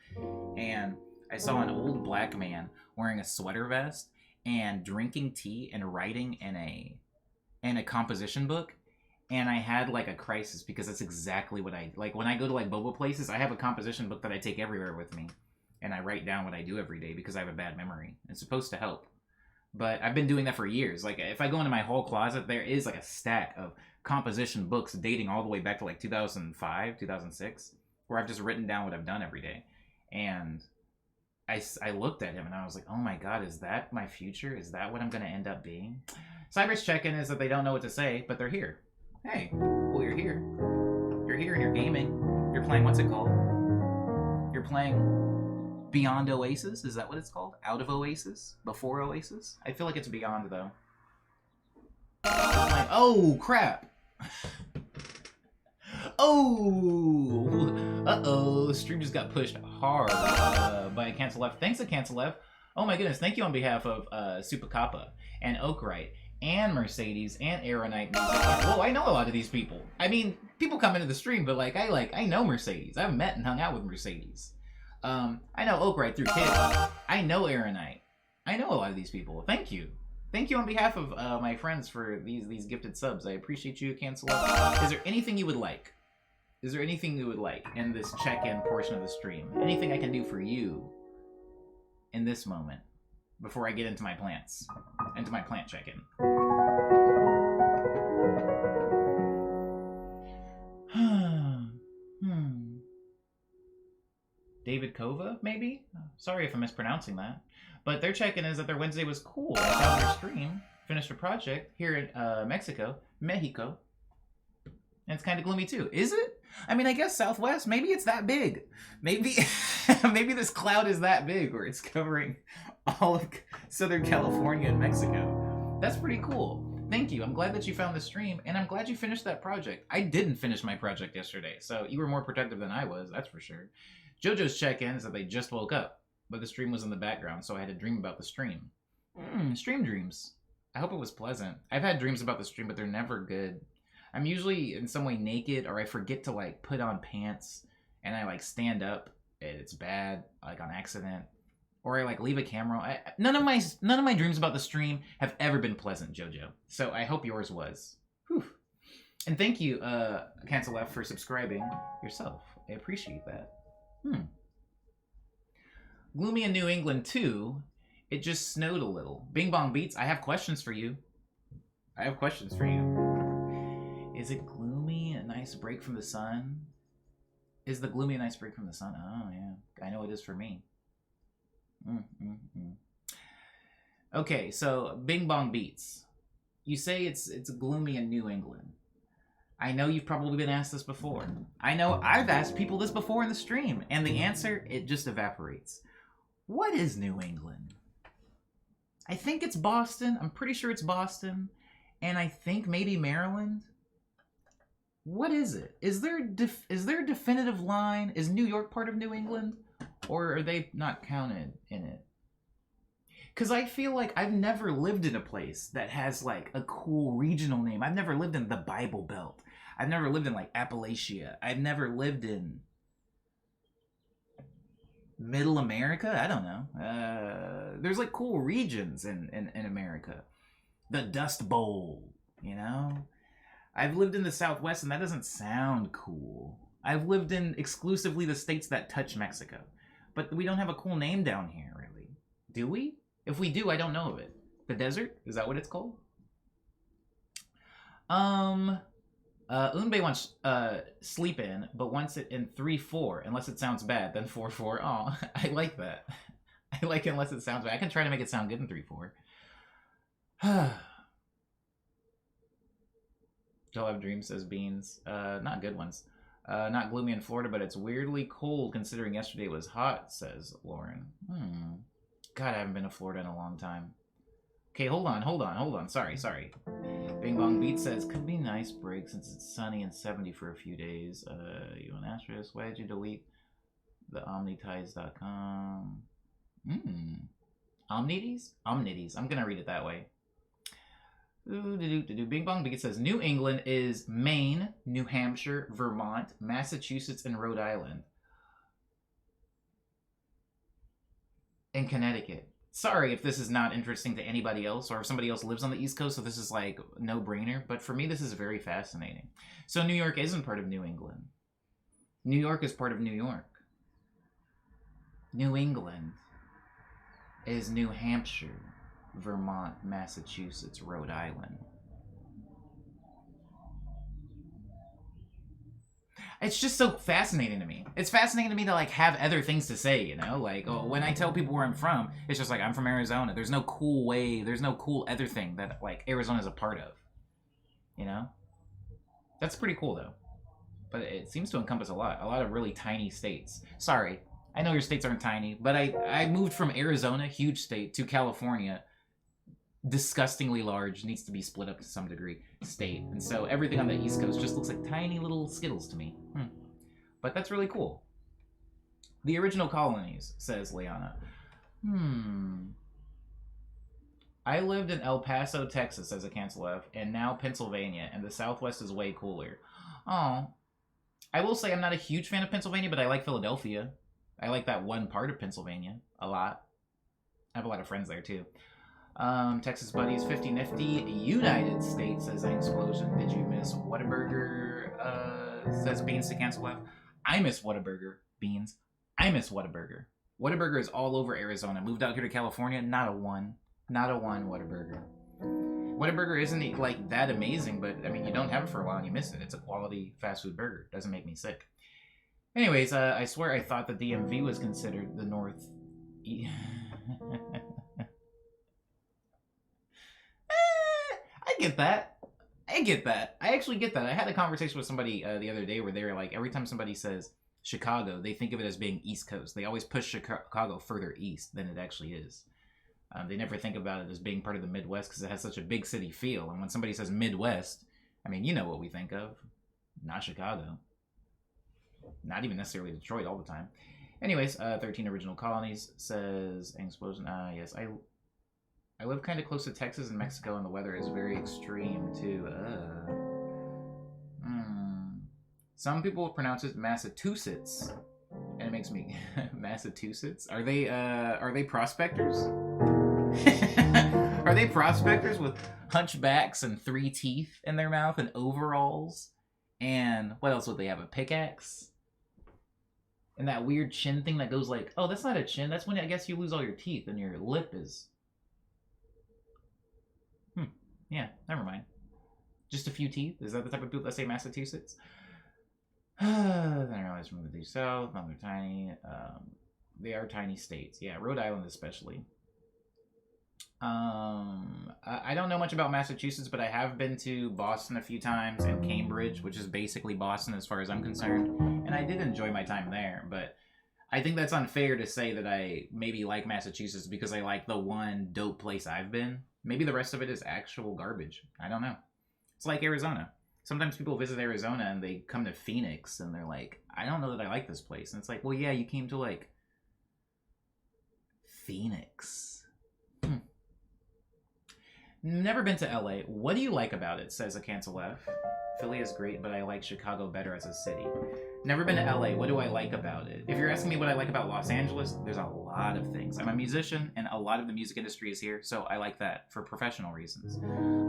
And I saw an old black man wearing a sweater vest and drinking tea and writing in a composition book. And I had like a crisis because that's exactly what I like. When I go to like boba places, I have a composition book that I take everywhere with me. And I write down what I do every day because I have a bad memory. It's supposed to help. But I've been doing that for years. Like, if I go into my whole closet, there is like a stack of composition books dating all the way back to like 2005, 2006, where I've just written down what I've done every day. And I looked at him and I was like, oh my God, is that my future? Is that what I'm going to end up being? Cyber's check-in is that they don't know what to say, but they're here. Hey, well, you're here. You're here and you're gaming. You're playing, what's it called? You're playing Beyond Oasis? Is that what it's called? Out of Oasis? Before Oasis? I feel like it's Beyond, though. Like, oh, crap! Oh! Uh-oh, the stream just got pushed hard by a Cancel F. Thanks to Cancel F. Oh my goodness, thank you on behalf of Super Kappa and Oakrite and Mercedes and Aeronite Music. Whoa, I know a lot of these people. I mean, people come into the stream, but I know Mercedes. I've met and hung out with Mercedes. I know Oakrite through kids. I know Aeronite. I know a lot of these people. Thank you. Thank you on behalf of my friends for these gifted subs. I appreciate you, Cancel Up. Is there anything you would like? Is there anything you would like in this check-in portion of the stream? Anything I can do for you in this moment before I get into my plants, into my plant check-in? David Kova, maybe? Sorry if I'm mispronouncing that. But their check-in is that their Wednesday was cool. I found their stream, finished a project here in Mexico. And it's kind of gloomy too. Is it? I mean, I guess Southwest, maybe it's that big. Maybe maybe this cloud is that big where it's covering all of Southern California and Mexico. That's pretty cool. Thank you. I'm glad that you found the stream, and I'm glad you finished that project. I didn't finish my project yesterday, so you were more productive than I was, that's for sure. JoJo's check-in is that they just woke up, but the stream was in the background, so I had to dream about the stream. Stream dreams. I hope it was pleasant. I've had dreams about the stream, but they're never good. I'm usually in some way naked, or I forget to like put on pants, and I like stand up, and it's bad, like on accident, or I like leave a camera. None of my dreams about the stream have ever been pleasant, JoJo. So I hope yours was. Whew. And thank you, Cancel F, for subscribing yourself. I appreciate that. Gloomy in New England too. It just snowed a little. Bing Bong Beats, I have questions for you. Is it gloomy, a nice break from the sun? Is the gloomy a nice break from the sun? Oh yeah, I know it is for me. Okay, so Bing Bong Beats. You say it's gloomy in New England. I know you've probably been asked this before. I know I've asked people this before in the stream, and the answer, it just evaporates. What is New England? I think it's Boston. I'm pretty sure it's Boston. And I think maybe Maryland. What is it? Is there a definitive line? Is New York part of New England? Or are they not counted in it? Because I feel like I've never lived in a place that has like a cool regional name. I've never lived in the Bible Belt. I've never lived in like Appalachia. I've never lived in Middle America. I don't know. There's like cool regions in America. The Dust Bowl, you know? I've lived in the Southwest and that doesn't sound cool. I've lived in exclusively the states that touch Mexico. But we don't have a cool name down here, really. Do we? If we do, I don't know of it. The desert? Is that what it's called? Unbe wants sleep in, but wants it in 3-4, unless it sounds bad, then 4-4. Oh, I like that. I like it unless it sounds bad. I can try to make it sound good in 3-4. Y'all have dreams, says Beans. Not good ones. Not gloomy in Florida, but it's weirdly cold considering yesterday was hot, says Lauren. God, I haven't been to Florida in a long time. Okay, hold on. Sorry. Bing Bong Beat says, could be nice break since it's sunny and 70 for a few days. You an asterisk? Why did you delete the omnitize.com? Omnities? Omnities. I'm gonna read it that way. Bing Bong Bing says New England is Maine, New Hampshire, Vermont, Massachusetts, and Rhode Island. And Connecticut. Sorry if this is not interesting to anybody else, or if somebody else lives on the East Coast, so this is like no brainer. But for me, this is very fascinating. So New York isn't part of New England. New York is part of New York. New England is New Hampshire, Vermont, Massachusetts, Rhode Island. It's just so fascinating to me. It's fascinating to me to like have other things to say, you know? Like, oh, when I tell people where I'm from, it's just like I'm from Arizona. There's no cool way, there's no cool other thing that like Arizona's a part of. You know? That's pretty cool though. But it seems to encompass a lot of really tiny states. Sorry, I know your states aren't tiny, but I moved from Arizona, huge state, to California, disgustingly large, needs to be split up to some degree, state. And so everything on the East Coast just looks like tiny little Skittles to me. But that's really cool. The original colonies, says Liana. I lived in El Paso, Texas, as a Cancel F, and now Pennsylvania, and the Southwest is way cooler. Oh, I will say I'm not a huge fan of Pennsylvania, but I like Philadelphia. I like that one part of Pennsylvania a lot. I have a lot of friends there, too. Texas Buddies, 50 Nifty, United States, says an explosion. Did you miss Whataburger? Says Beans to Cancel F. I miss Whataburger. Beans. I miss Whataburger. Whataburger is all over Arizona. Moved out here to California, not a one. Not a one Whataburger. Whataburger isn't like that amazing, but I mean, you don't have it for a while and you miss it. It's a quality fast food burger. Doesn't make me sick. Anyways, I swear I thought the DMV was considered the North. I get that. I actually get that. I had a conversation with somebody the other day where they were like, every time somebody says Chicago, they think of it as being East Coast. They always push Chicago further east than it actually is. They never think about it as being part of the Midwest because it has such a big city feel. And when somebody says Midwest, I mean, you know what we think of. Not Chicago. Not even necessarily Detroit all the time. Anyways, 13 Original Colonies says, explosion. Yes, I live kind of close to Texas and Mexico, and the weather is very extreme, too. Some people pronounce it Massachusetts, and it makes me... Massachusetts? Are they prospectors? Are they prospectors with hunchbacks and 3 teeth in their mouth and overalls? And what else would they have? A pickaxe? And that weird chin thing that goes like, oh, that's not a chin. That's when I guess you lose all your teeth and your lip is... Yeah, never mind. Just a few teeth? Is that the type of people that say Massachusetts? Then I realized from the due south, they're tiny. They are tiny states. Yeah, Rhode Island especially. I don't know much about Massachusetts, but I have been to Boston a few times and Cambridge, which is basically Boston as far as I'm concerned. And I did enjoy my time there, but I think that's unfair to say that I maybe like Massachusetts because I like the one dope place I've been. Maybe the rest of it is actual garbage. I don't know. It's like Arizona. Sometimes people visit Arizona and they come to Phoenix and they're like, I don't know that I like this place. And it's like, well, yeah, you came to like Phoenix. Never been to LA. What do you like about it? Says a Cancel F. Philly is great, but I like Chicago better as a city. Never been to LA. What do I like about it? If you're asking me what I like about Los Angeles, there's a lot of things. I'm a musician, and a lot of the music industry is here, so I like that for professional reasons.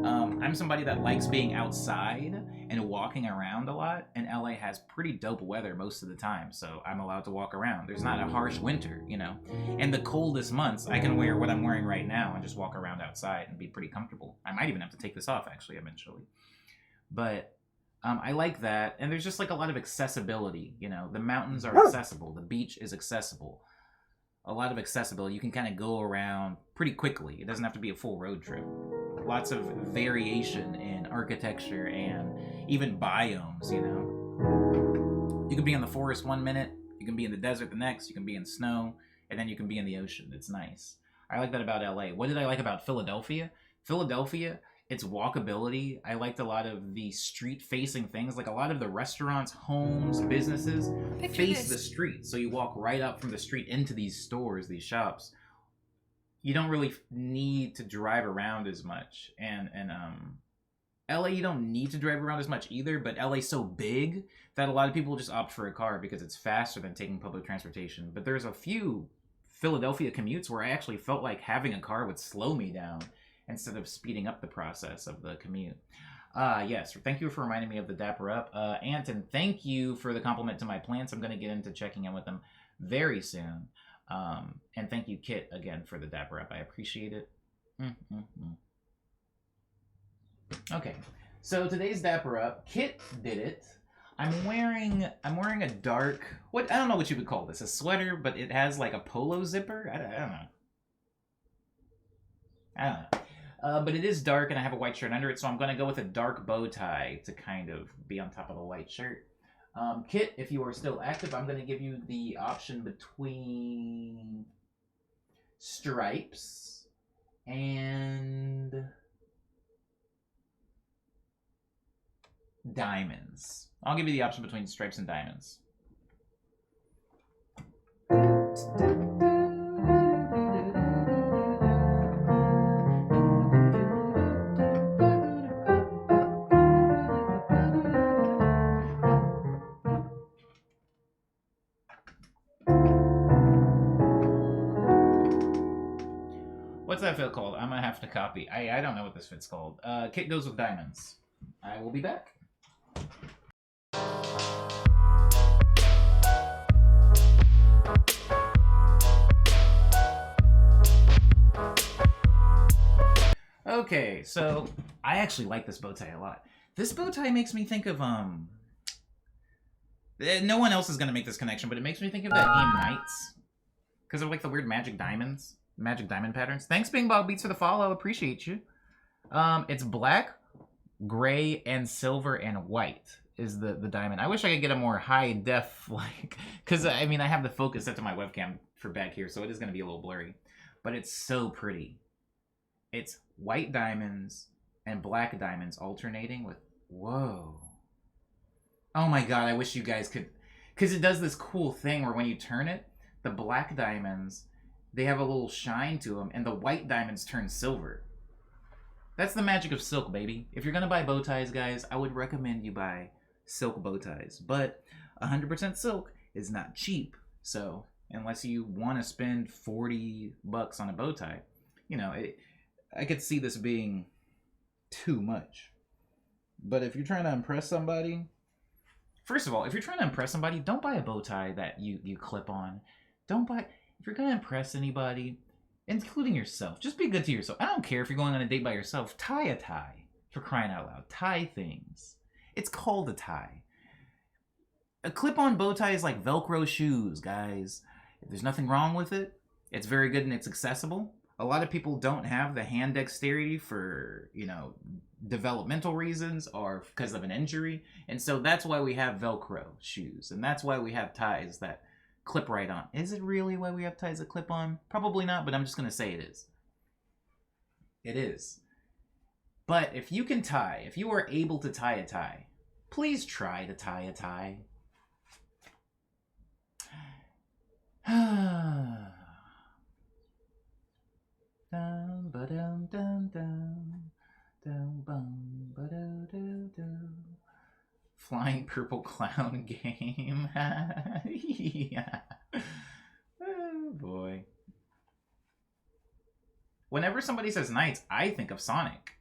I'm somebody that likes being outside and walking around a lot, and LA has pretty dope weather most of the time, so I'm allowed to walk around. There's not a harsh winter, you know? And the coldest months, I can wear what I'm wearing right now and just walk around outside and be pretty comfortable. I might even have to take this off, actually, eventually. But I like that, and there's just like a lot of accessibility, you know? The mountains are accessible, the beach is accessible. A lot of accessibility. You can kind of go around pretty quickly. It doesn't have to be a full road trip. Lots of variation in architecture and even biomes, you know? You can be in the forest 1 minute, you can be in the desert the next, you can be in snow, and then you can be in the ocean. It's nice. I like that about LA. What did I like about Philadelphia? Philadelphia, its walkability. I liked a lot of the street-facing things. Like a lot of the restaurants, homes, businesses face the street. So you walk right up from the street into these stores, these shops. you don't really need to drive around as much. And LA, you don't need to drive around as much either, but LA's so big that a lot of people just opt for a car because it's faster than taking public transportation. But there's a few Philadelphia commutes where I actually felt like having a car would slow me down instead of speeding up the process of the commute. Yes, thank you for reminding me of the Dapper Up. Anton, thank you for the compliment to my plants. I'm going to get into checking in with them very soon. And thank you, Kit, again, for the Dapper Up. I appreciate it. Okay, so today's Dapper Up, Kit did it. I'm wearing a dark, I don't know what you would call this, a sweater, but it has like a polo zipper. I don't know. But it is dark, and I have a white shirt under it, so I'm going to go with a dark bow tie to kind of be on top of the white shirt. Kit, if you are still active, I'm going to give you the option between stripes and diamonds. I'll give you the option between stripes and diamonds. What's that fit called? I'm gonna have to copy. I don't know what this fit's called. Kit goes with diamonds. I will be back. Okay, so I actually like this bow tie a lot. This bow tie makes me think of no one else is gonna make this connection, but it makes me think of that game Knights because of like the weird magic diamond patterns. Thanks, Bing Bong Beats, for the follow. Appreciate you. It's black, gray, and silver and white is the diamond. I wish I could get a more high def because I mean I have the focus set to my webcam for back here, so it is gonna be a little blurry, but it's so pretty. It's white diamonds and black diamonds alternating with, whoa. Oh my god, I wish you guys could, because it does this cool thing where when you turn it, the black diamonds, they have a little shine to them, and the white diamonds turn silver. That's the magic of silk, baby. If you're going to buy bow ties, guys, I would recommend you buy silk bow ties. But 100% silk is not cheap, so unless you want to spend $40 on a bow tie, you know, I could see this being too much. But if you're trying to impress somebody, first of all, if you're trying to impress somebody, don't buy a bow tie that you clip on. If you're going to impress anybody, including yourself, just be good to yourself. I don't care if you're going on a date by yourself. Tie a tie, for crying out loud. Tie things. It's called a tie. A clip-on bow tie is like Velcro shoes, guys. There's nothing wrong with it. It's very good and it's accessible. A lot of people don't have the hand dexterity for, you know, developmental reasons or because of an injury. And so that's why we have Velcro shoes. And that's why we have ties that clip right on. Is it really why we have ties that clip on? Probably not, but I'm just going to say it is. It is. But if you can tie, if you are able to tie a tie, please try to tie a tie. Dum ba dum dum dum dum bum ba do do do. Flying purple clown game. Yeah. Oh boy. Whenever somebody says Knights, I think of Sonic.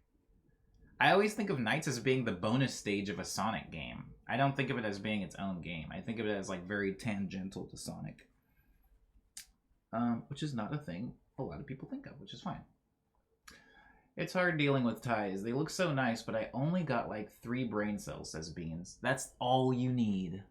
I always think of Knights as being the bonus stage of a Sonic game. I don't think of it as being its own game. I think of it as like very tangential to Sonic. Which is not a thing a lot of people think of, which is fine. It's hard dealing with ties. They look so nice, but I only got like 3 brain cells, says Beans. That's all you need.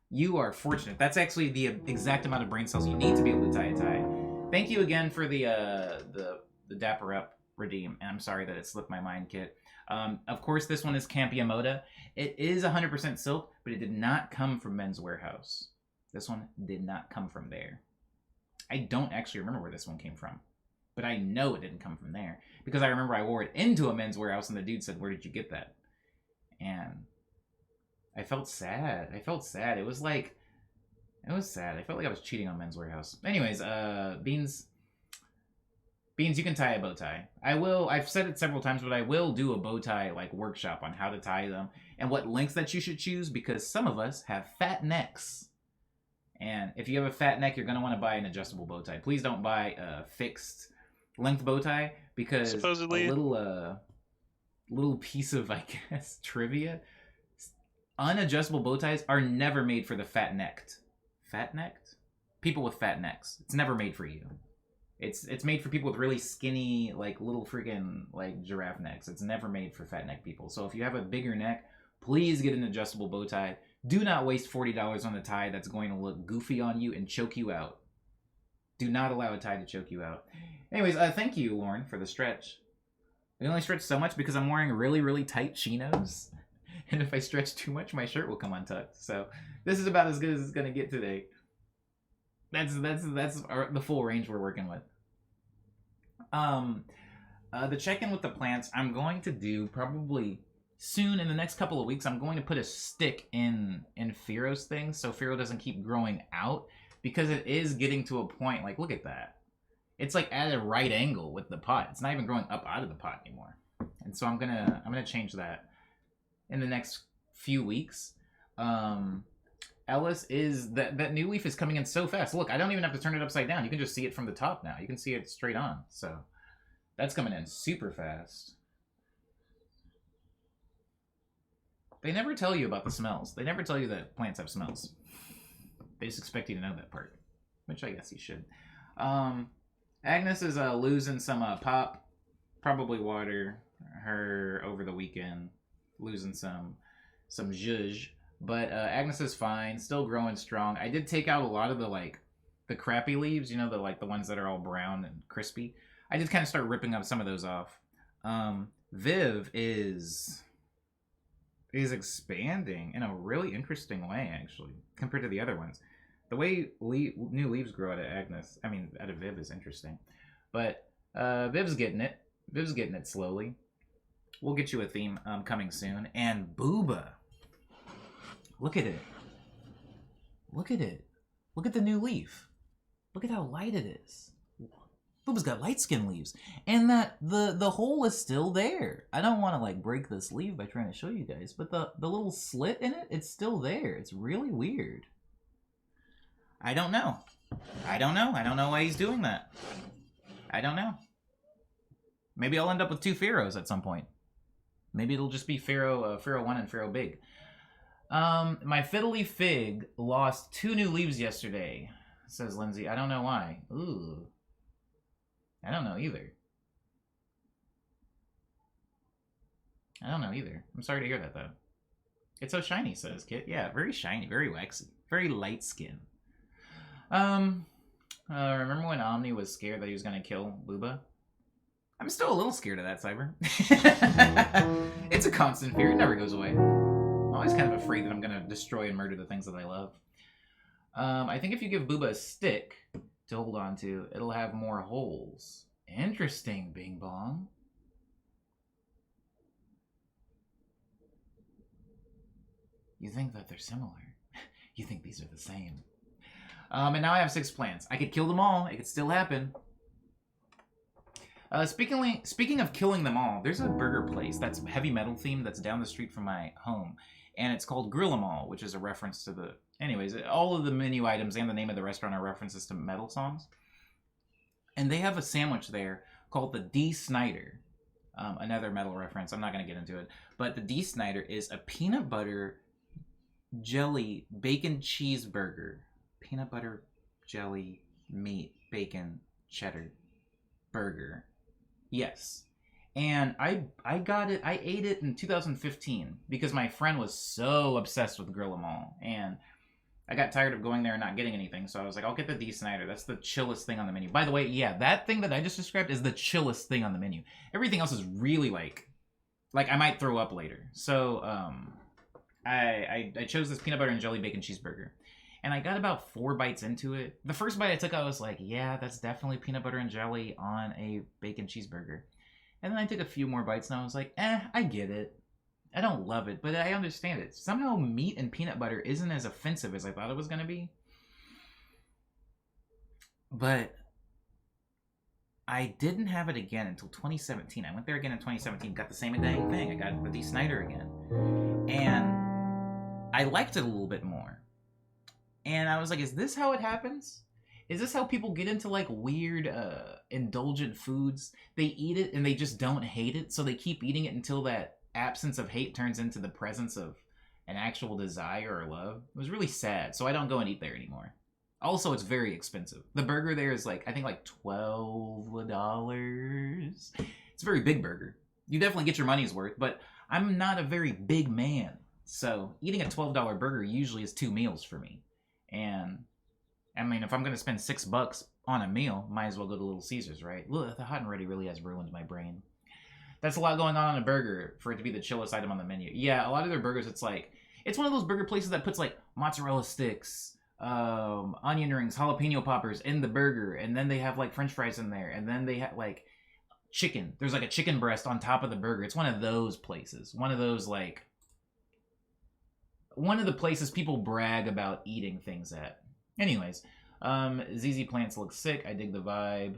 You are fortunate. That's actually the exact amount of brain cells you need to be able to tie a tie. Thank you again for the Dapper Up redeem. And I'm sorry that it slipped my mind, Kit. Of course, this one is Campiamoda. It is 100% silk, but it did not come from Men's Warehouse. This one did not come from there. I don't actually remember where this one came from, but I know it didn't come from there because I remember I wore it into a Men's Warehouse and the dude said, "Where did you get that?" And I felt sad. It was sad. I felt like I was cheating on Men's Warehouse. Anyways, Beans, Beans, you can tie a bow tie. I've said it several times, but I will do a bow tie like workshop on how to tie them and what lengths that you should choose, because some of us have fat necks. And if you have a fat neck, you're going to want to buy an adjustable bow tie. Please don't buy a fixed length bow tie, because Supposedly. a little piece of, I guess, trivia. Unadjustable bow ties are never made for the fat necked. Fat necked? People with fat necks. It's never made for you. It's made for people with really skinny, like little freaking like giraffe necks. It's never made for fat neck people. So if you have a bigger neck, please get an adjustable bow tie. Do not waste $40 on a tie that's going to look goofy on you and choke you out. Do not allow a tie to choke you out. Anyways, thank you, Lauren, for the stretch. I only stretch so much because I'm wearing really, really tight chinos. And if I stretch too much, my shirt will come untucked. So this is about as good as it's going to get today. That's the full range we're working with. The check-in with the plants, I'm going to do probably soon in the next couple of weeks. I'm going to put a stick in Firo's thing so Firo doesn't keep growing out, because it is getting to a point, like, look at that. It's like at a right angle with the pot. It's not even growing up out of the pot anymore. And so I'm gonna change that in the next few weeks. Ellis is that new leaf is coming in so fast. Look, I don't even have to turn it upside down. You can just see it from the top now. You can see it straight on. So that's coming in super fast. They never tell you about the smells. They never tell you that plants have smells. They just expect you to know that part, which I guess you should. Agnes is losing some pop, probably water her over the weekend, losing some zhuzh. But Agnes is fine, still growing strong. I did take out a lot of the crappy leaves, you know, the ones that are all brown and crispy. I did kind of start ripping up some of those off. Viv is expanding in a really interesting way, actually, compared to the other ones. The way new leaves grow out of Viv is interesting. But Viv's getting it. Viv's getting it slowly. We'll get you a theme coming soon. And Booba. Look at it. Look at it. Look at the new leaf. Look at how light it is. Booba's got light skin leaves. And that the hole is still there. I don't want to like break this leaf by trying to show you guys, but the little slit in it, it's still there. It's really weird. I don't know. I don't know why he's doing that. I don't know. Maybe I'll end up with two Firos at some point. Maybe it'll just be Firo 1 and Firo Big. My fiddly fig lost 2 new leaves yesterday, says Lindsay. I don't know why. Ooh. I don't know either. I'm sorry to hear that, though. It's so shiny, says Kit. Yeah, very shiny, very waxy, very light skin. Remember when Omni was scared that he was going to kill Booba? I'm still a little scared of that, Cyber. It's a constant fear. It never goes away. I'm always kind of afraid that I'm going to destroy and murder the things that I love. I think if you give Booba a stick to hold on to, it'll have more holes. Interesting, Bing Bong. You think that they're similar. You think these are the same. And now I have 6 plants. I could kill them all. It could still happen. Speaking of killing them all, there's a burger place that's heavy metal themed that's down the street from my home. And it's called Grill 'Em All, which is a reference to the... Anyways, all of the menu items and the name of the restaurant are references to metal songs. And they have a sandwich there called the D. Snyder. Another metal reference. I'm not going to get into it. But the D. Snyder is a peanut butter jelly bacon cheeseburger. Peanut butter jelly meat bacon cheddar burger. Yes. And I got it, I ate it in 2015 because my friend was so obsessed with Grill 'Em All. And I got tired of going there and not getting anything. So I was like, I'll get the D. Snyder. That's the chillest thing on the menu. By the way, yeah, that thing that I just described is the chillest thing on the menu. Everything else is really like I might throw up later. So I chose this peanut butter and jelly bacon cheeseburger. And I got about 4 bites into it. The first bite I took, I was like, yeah, that's definitely peanut butter and jelly on a bacon cheeseburger. And then I took a few more bites and I was like, I get it. I don't love it, but I understand it. Somehow meat and peanut butter isn't as offensive as I thought it was going to be. But I didn't have it again until 2017. I went there again in 2017, got the same dang thing. I got it with D. Snyder again. And I liked it a little bit more. And I was like, is this how it happens? Is this how people get into like weird, indulgent foods? They eat it and they just don't hate it, so they keep eating it until that absence of hate turns into the presence of an actual desire or love. It was really sad, so I don't go and eat there anymore. Also, it's very expensive. The burger there is like, I think like $12. It's a very big burger. You definitely get your money's worth, but I'm not a very big man. So eating a $12 burger usually is 2 meals for me. And I mean, if I'm going to spend $6 on a meal, might as well go to Little Caesars, right? Ugh, the hot and ready really has ruined my brain. That's a lot going on a burger for it to be the chillest item on the menu. Yeah, a lot of their burgers, it's like, it's one of those burger places that puts like mozzarella sticks, onion rings, jalapeno poppers in the burger, and then they have like French fries in there, and then they have like chicken. There's like a chicken breast on top of the burger. It's one of those places. One of those like, one of the places people brag about eating things at. Anyways, ZZ Plants look sick. I dig the vibe.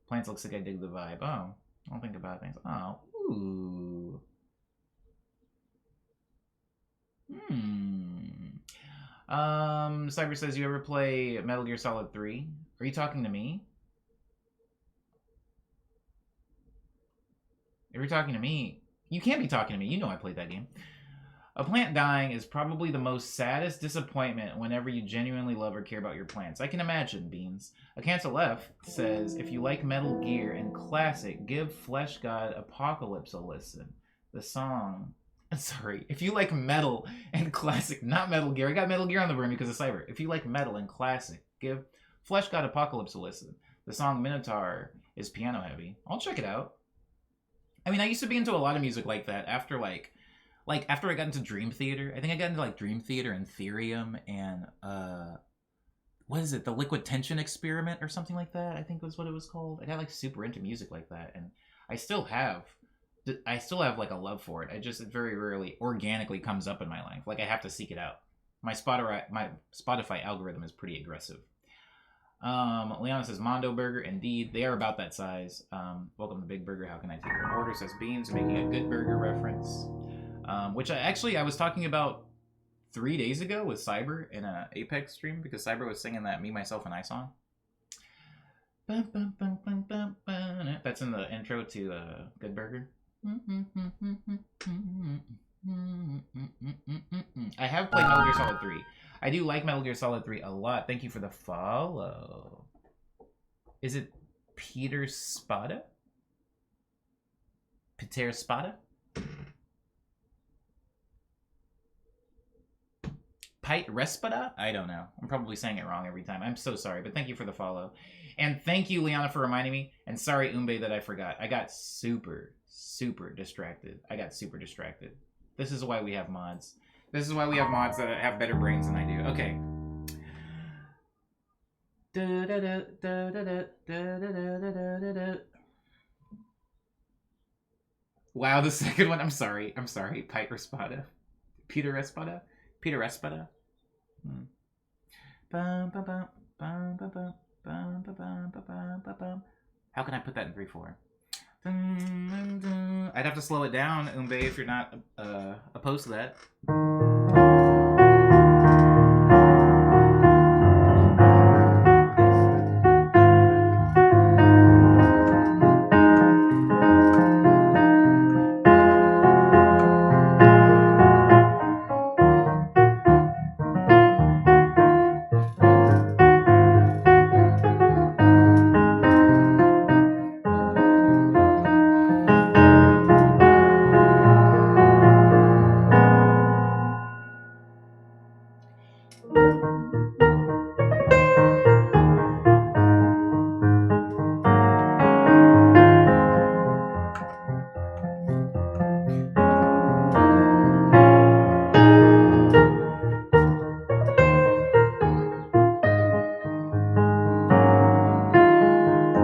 Plants look sick. I dig the vibe. Oh, I'll think about things. Oh, ooh. Cyber says, you ever play Metal Gear Solid 3? Are you talking to me? If you're talking to me, you can't be talking to me. You know I played that game. A plant dying is probably the most saddest disappointment whenever you genuinely love or care about your plants. I can imagine, Beans. A Cancel F says, if you like Metal Gear and Classic, give Flesh God Apocalypse a listen. The song... Sorry, if you like Metal and Classic, not Metal Gear. I got Metal Gear on the brain because of Cyber. If you like Metal and Classic, give Flesh God Apocalypse a listen. The song Minotaur is piano heavy. I'll check it out. I mean, I used to be into a lot of music like that after after I got into Dream Theater. I think I got into like Dream Theater and Therium and what is it? The Liquid Tension Experiment or something like that, I think was what it was called. I got like super into music like that, and I still have like a love for it. It very rarely organically comes up in my life. Like I have to seek it out. My Spotify algorithm is pretty aggressive. Leona says Mondo Burger. Indeed, they are about that size. Welcome to Big Burger. How can I take your order? Says Beans, making a good burger reference. Which I was talking about 3 days ago with Cyber in a Apex stream because Cyber was singing that Me, Myself, and I song. That's in the intro to Good Burger. I have played Metal Gear Solid 3. I do like Metal Gear Solid 3 a lot. Thank you for the follow. Is it Peter Spada? Peter Spada? Pite Respada? I don't know. I'm probably saying it wrong every time. I'm so sorry, but thank you for the follow. And thank you, Liana, for reminding me. And sorry, Umbe, that I forgot. I got super distracted. This is why we have mods. This is why we have mods that have better brains than I do. Okay. Wow, the second one. I'm sorry. Pite Respada. Peter Respada? Peter Respada? How can I put that in 3/4? I'd have to slow it down, Umbe, if you're not opposed to that.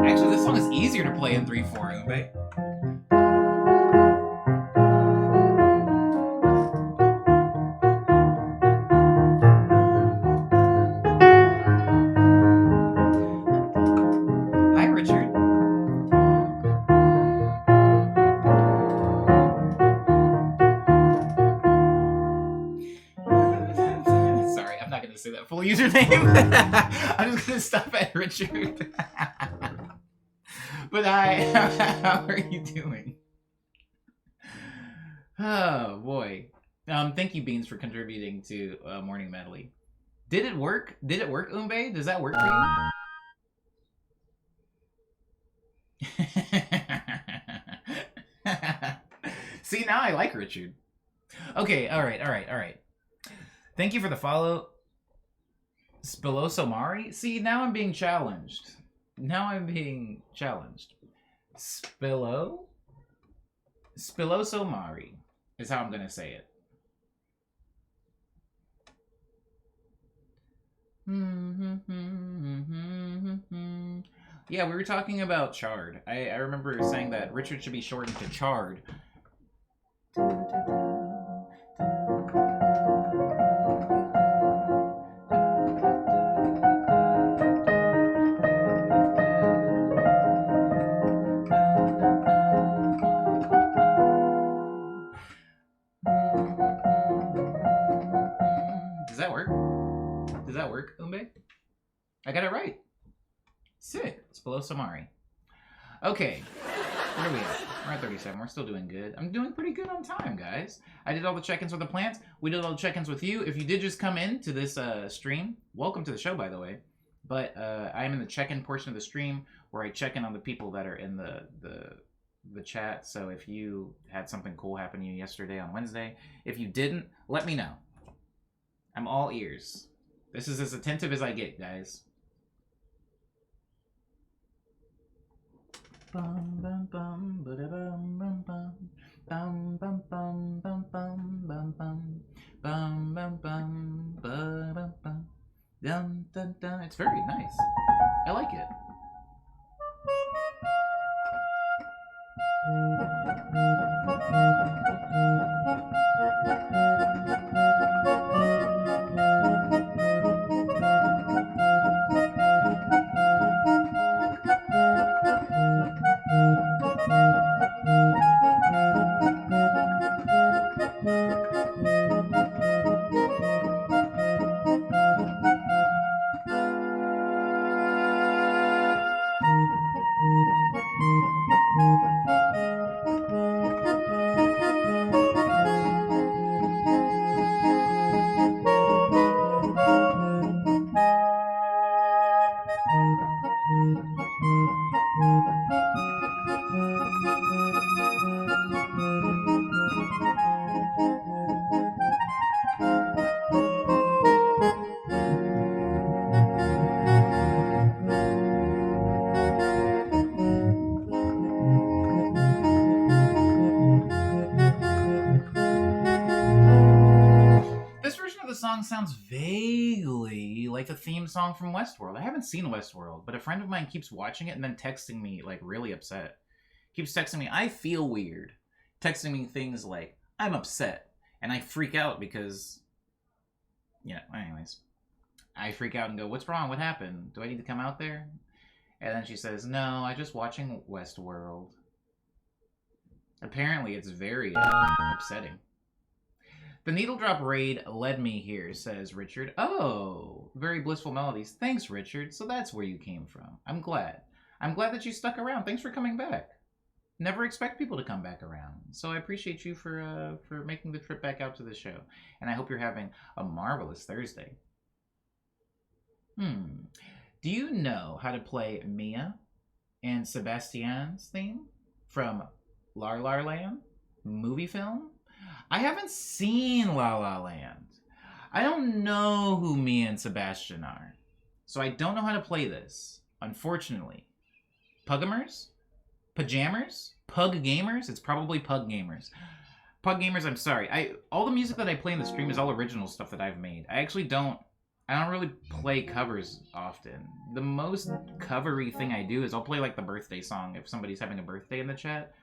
Actually, this song is easier to play in 3/4, Umbe. Hi, Richard. say that full username. I'm just gonna stop at Richard. But how are you doing? Oh boy. Thank you, Beans, for contributing to Morning Medley. Did it work? Did it work, Umbe? Does that work for you? See, now I like Richard. Okay, alright. Thank you for the follow. Spiloso Mari? See, now I'm being challenged. Spiloso Mari is how I'm gonna say it. Yeah, we were talking about Chard. I remember saying that Richard should be shortened to Chard. Does that work? Does that work, Umbe? I got it right. Sick. It's below Samari. Okay. Where are we at? We're at 37. We're still doing good. I'm doing pretty good on time, guys. I did all the check-ins with the plants. We did all the check-ins with you. If you did just come in to this stream, welcome to the show, by the way. But I am in the check-in portion of the stream where I check in on the people that are in the chat. So if you had something cool happen to you yesterday on Wednesday, if you didn't, let me know. I'm all ears. This is as attentive as I get, guys. Bum bum bum ba bum bum bum bum bum bum bum bum bum bum bum bum bum ba bum bum dum dum dum. It's very nice. I like it. Sounds vaguely like the theme song from Westworld. I haven't seen Westworld, but a friend of mine keeps watching it and then texting me, like, really upset. Keeps texting me, I feel weird. Texting me things like, I'm upset. And I freak out because... Yeah, anyways. I freak out and go, what's wrong? What happened? Do I need to come out there? And then she says, no, I'm just watching Westworld. Apparently, it's very upsetting. The Needle Drop raid led me here, says Richard. Oh, very blissful melodies. Thanks, Richard. So that's where you came from. I'm glad. I'm glad that you stuck around. Thanks for coming back. Never expect people to come back around. So I appreciate you for making the trip back out to the show. And I hope you're having a marvelous Thursday. Do you know how to play Mia and Sebastian's theme from La La Land movie film? I haven't seen La La Land. I don't know who Mia and Sebastian are. So I don't know how to play this, unfortunately. Pugamers? Pajammers? Pug Gamers? It's probably Pug Gamers. Pug Gamers, I'm sorry. All the music that I play in the stream is all original stuff that I've made. I don't really play covers often. The most covery thing I do is I'll play like the birthday song if somebody's having a birthday in the chat.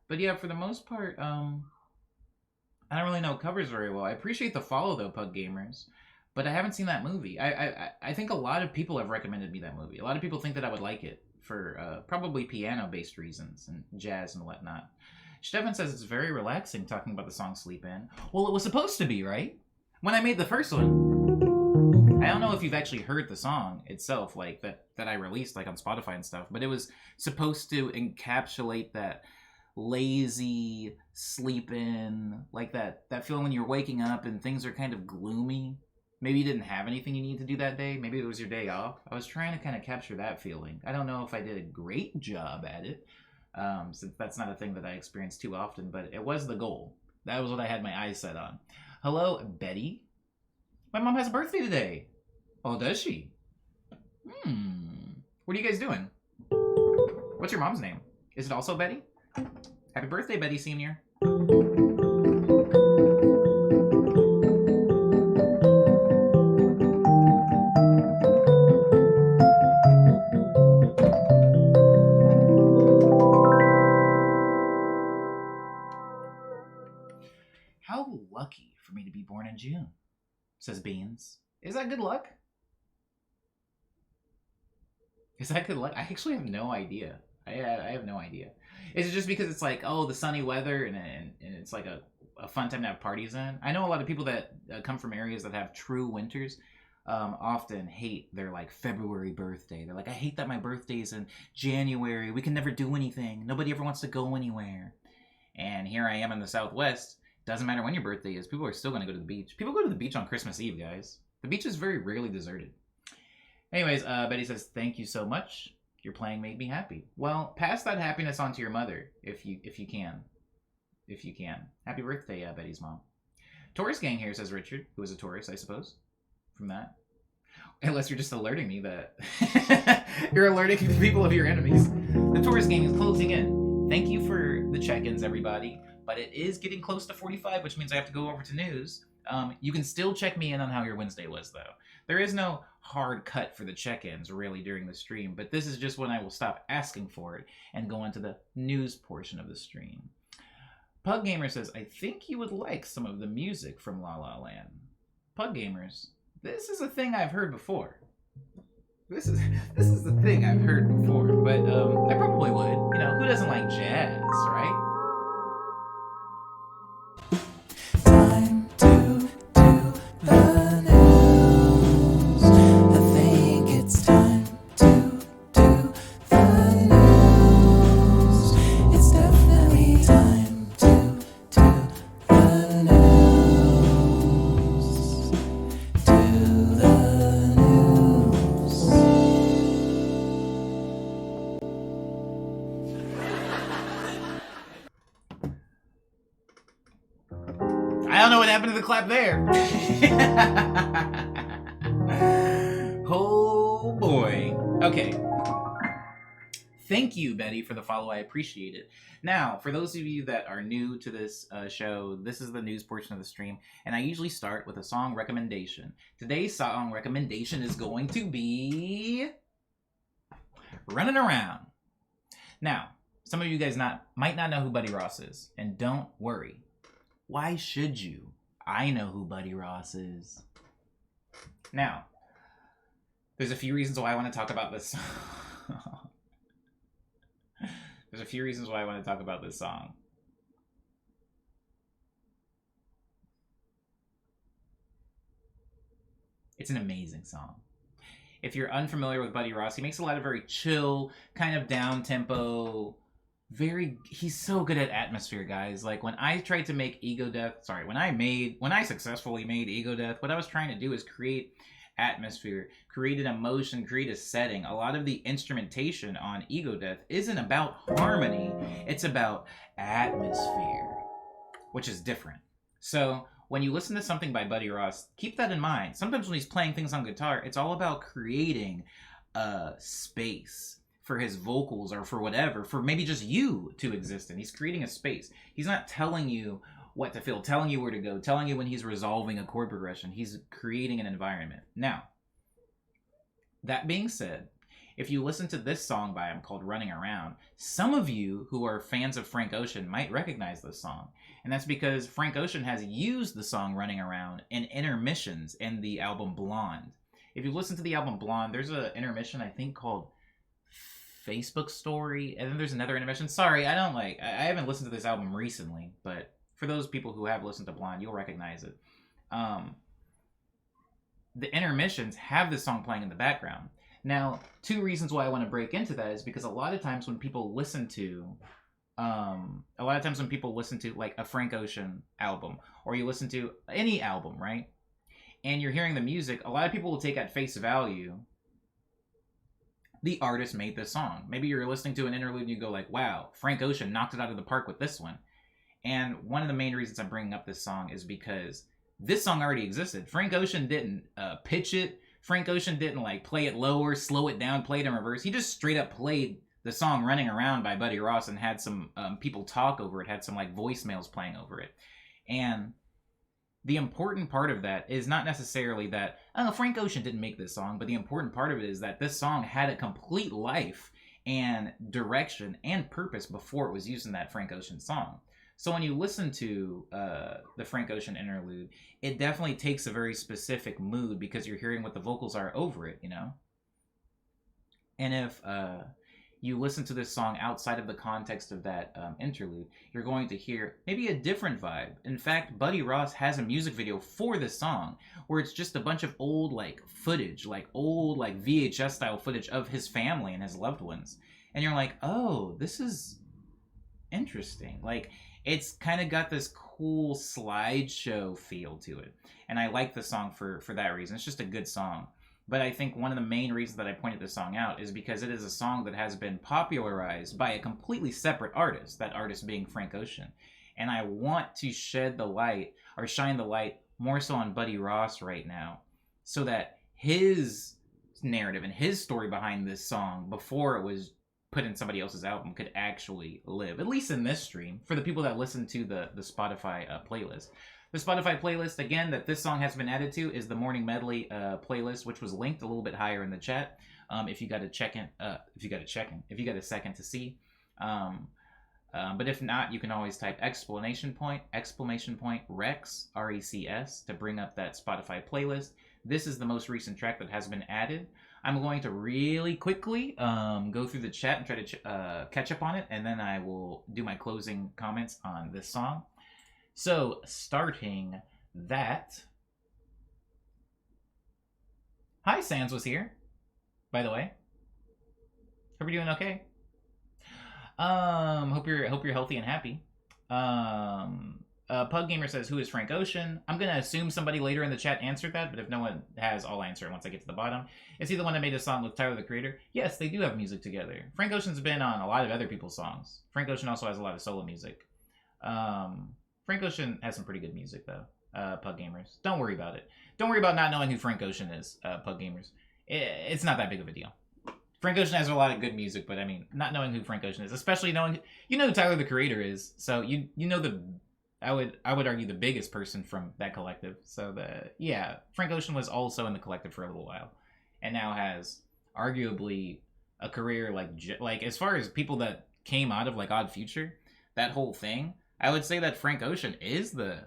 But yeah, for the most part, I don't really know covers very well. I appreciate the follow, though, Pug Gamers. But I haven't seen that movie. I think a lot of people have recommended me that movie. A lot of people think that I would like it for probably piano-based reasons and jazz and whatnot. Stefan says it's very relaxing talking about the song Sleep In. Well, it was supposed to be, right? When I made the first one... I don't know if you've actually heard the song itself, like that I released like on Spotify and stuff, but it was supposed to encapsulate that lazy sleeping, like that feeling when you're waking up and things are kind of gloomy. Maybe you didn't have anything you need to do that day. Maybe it was your day off. I was trying to kind of capture that feeling. I don't know if I did a great job at it, since that's not a thing that I experience too often, but it was the goal. That was what I had my eyes set on. Hello, Betty. My mom has a birthday today. Oh, does she? What are you guys doing? What's your mom's name? Is it also Betty? Happy birthday, Betty Senior. How lucky for me to be born in June, says Beans. Is that good luck? Is that good luck? I actually have no idea. I have no idea. Is it just because it's like, oh, the sunny weather and it's like a fun time to have parties in? I know a lot of people that come from areas that have true winters often hate their like February birthday. They're like, I hate that my birthday's in January. We can never do anything. Nobody ever wants to go anywhere. And here I am in the Southwest. Doesn't matter when your birthday is. People are still going to go to the beach. People go to the beach on Christmas Eve, guys. The beach is very rarely deserted. Anyways, Betty says, thank you so much. Your playing made me happy. Well, pass that happiness on to your mother if you can. If you can. Happy birthday, Betty's mom. Taurus gang here, says Richard, who is a Taurus, I suppose, from that. Unless you're just alerting me that you're alerting the people of your enemies. The Taurus gang is closing in. Thank you for the check-ins, everybody. But it is getting close to 45, which means I have to go over to news. You can still check me in on how your Wednesday was, though. There is no hard cut for the check-ins, really, during the stream. But this is just when I will stop asking for it and go into the news portion of the stream. Pug Gamer says, I think you would like some of the music from La La Land. Pug Gamers, this is a thing I've heard before. This is the thing I've heard before. But I probably would. You know, who doesn't like jazz, right? Time to do the news. I think it's time to do the news. It's definitely time to do the news. Do the news. I don't know what happened to the clap there. Oh boy. Okay. Thank you, Betty, for the follow. I appreciate it. Now, for those of you that are new to this show, this is the news portion of the stream, and I usually start with a song recommendation. Today's song recommendation is going to be Running Around. Now, some of you guys might not know who Buddy Ross is, and don't worry. Why should you? I know who Buddy Ross is. Now, there's a few reasons why I want to talk about this song. There's a few reasons why I want to talk about this song. It's an amazing song. If you're unfamiliar with Buddy Ross, he makes a lot of very chill, kind of down-tempo, he's so good at atmosphere, guys. Like when I tried to make when I successfully made Ego Death, what I was trying to do is create atmosphere, create an emotion, create a setting. A lot of the instrumentation on Ego Death isn't about harmony, it's about atmosphere, which is different. So when you listen to something by Buddy Ross, keep that in mind. Sometimes when he's playing things on guitar, it's all about creating a space for his vocals or for whatever, for maybe just you to exist in. He's creating a space. He's not telling you what to feel, telling you where to go, telling you when he's resolving a chord progression. He's creating an environment. Now, that being said, if you listen to this song by him called Running Around, some of you who are fans of Frank Ocean might recognize this song. And that's because Frank Ocean has used the song Running Around in intermissions in the album Blonde. If you listen to the album Blonde, there's an intermission, I think, called Facebook Story, and then there's another intermission. Sorry, I haven't listened to this album recently, but for those people who have listened to Blonde, you'll recognize it. the intermissions have this song playing in the background. Now, two reasons why I want to break into that is because a lot of times when people listen to like a Frank Ocean album, or you listen to any album, right? And you're hearing the music, a lot of people will take at face value the artist made this song. Maybe you're listening to an interlude and you go like, wow, Frank Ocean knocked it out of the park with this one. And one of the main reasons I'm bringing up this song is because this song already existed. Frank Ocean didn't pitch it. Frank Ocean didn't like play it lower, slow it down, play it in reverse. He just straight up played the song Running Around by Buddy Ross and had some people talk over it, had some like voicemails playing over it. And the important part of that is not necessarily that, oh, Frank Ocean didn't make this song, but the important part of it is that this song had a complete life and direction and purpose before it was used in that Frank Ocean song. So when you listen to the Frank Ocean interlude, it definitely takes a very specific mood because you're hearing what the vocals are over it, you know? And if you listen to this song outside of the context of that interlude, you're going to hear maybe a different vibe. In fact, Buddy Ross has a music video for this song where it's just a bunch of old like footage, like old like VHS style footage of his family and his loved ones. And you're like, oh, this is interesting. Like, it's kind of got this cool slideshow feel to it. And I like the song for that reason. It's just a good song. But I think one of the main reasons that I pointed this song out is because it is a song that has been popularized by a completely separate artist, that artist being Frank Ocean. And I want to shed the light, or shine the light, more so on Buddy Ross right now, so that his narrative and his story behind this song, before it was put in somebody else's album, could actually live, at least in this stream, for the people that listen to the Spotify playlist. The Spotify playlist, again, that this song has been added to is the Morning Medley playlist, which was linked a little bit higher in the chat. If you got a second to see. But if not, you can always type exclamation point Rex, R-E-C-S, to bring up that Spotify playlist. This is the most recent track that has been added. I'm going to really quickly go through the chat and try to catch up on it, and then I will do my closing comments on this song. So, starting that... Hi, Sans was here, by the way. Hope you're doing okay. Hope you're healthy and happy. Pug Gamer says, who is Frank Ocean? I'm gonna assume somebody later in the chat answered that, but if no one has, I'll answer it once I get to the bottom. Is he the one that made a song with Tyler, the Creator? Yes, they do have music together. Frank Ocean's been on a lot of other people's songs. Frank Ocean also has a lot of solo music. Frank Ocean has some pretty good music, though. Pug Gamers. Don't worry about it. Don't worry about not knowing who Frank Ocean is, Pug Gamers. It's not that big of a deal. Frank Ocean has a lot of good music, but I mean, not knowing who Frank Ocean is, especially knowing, you know who Tyler, the Creator is, so you know I would argue the biggest person from that collective. So yeah, Frank Ocean was also in the collective for a little while, and now has arguably a career like as far as people that came out of like Odd Future, that whole thing. I would say that Frank Ocean is the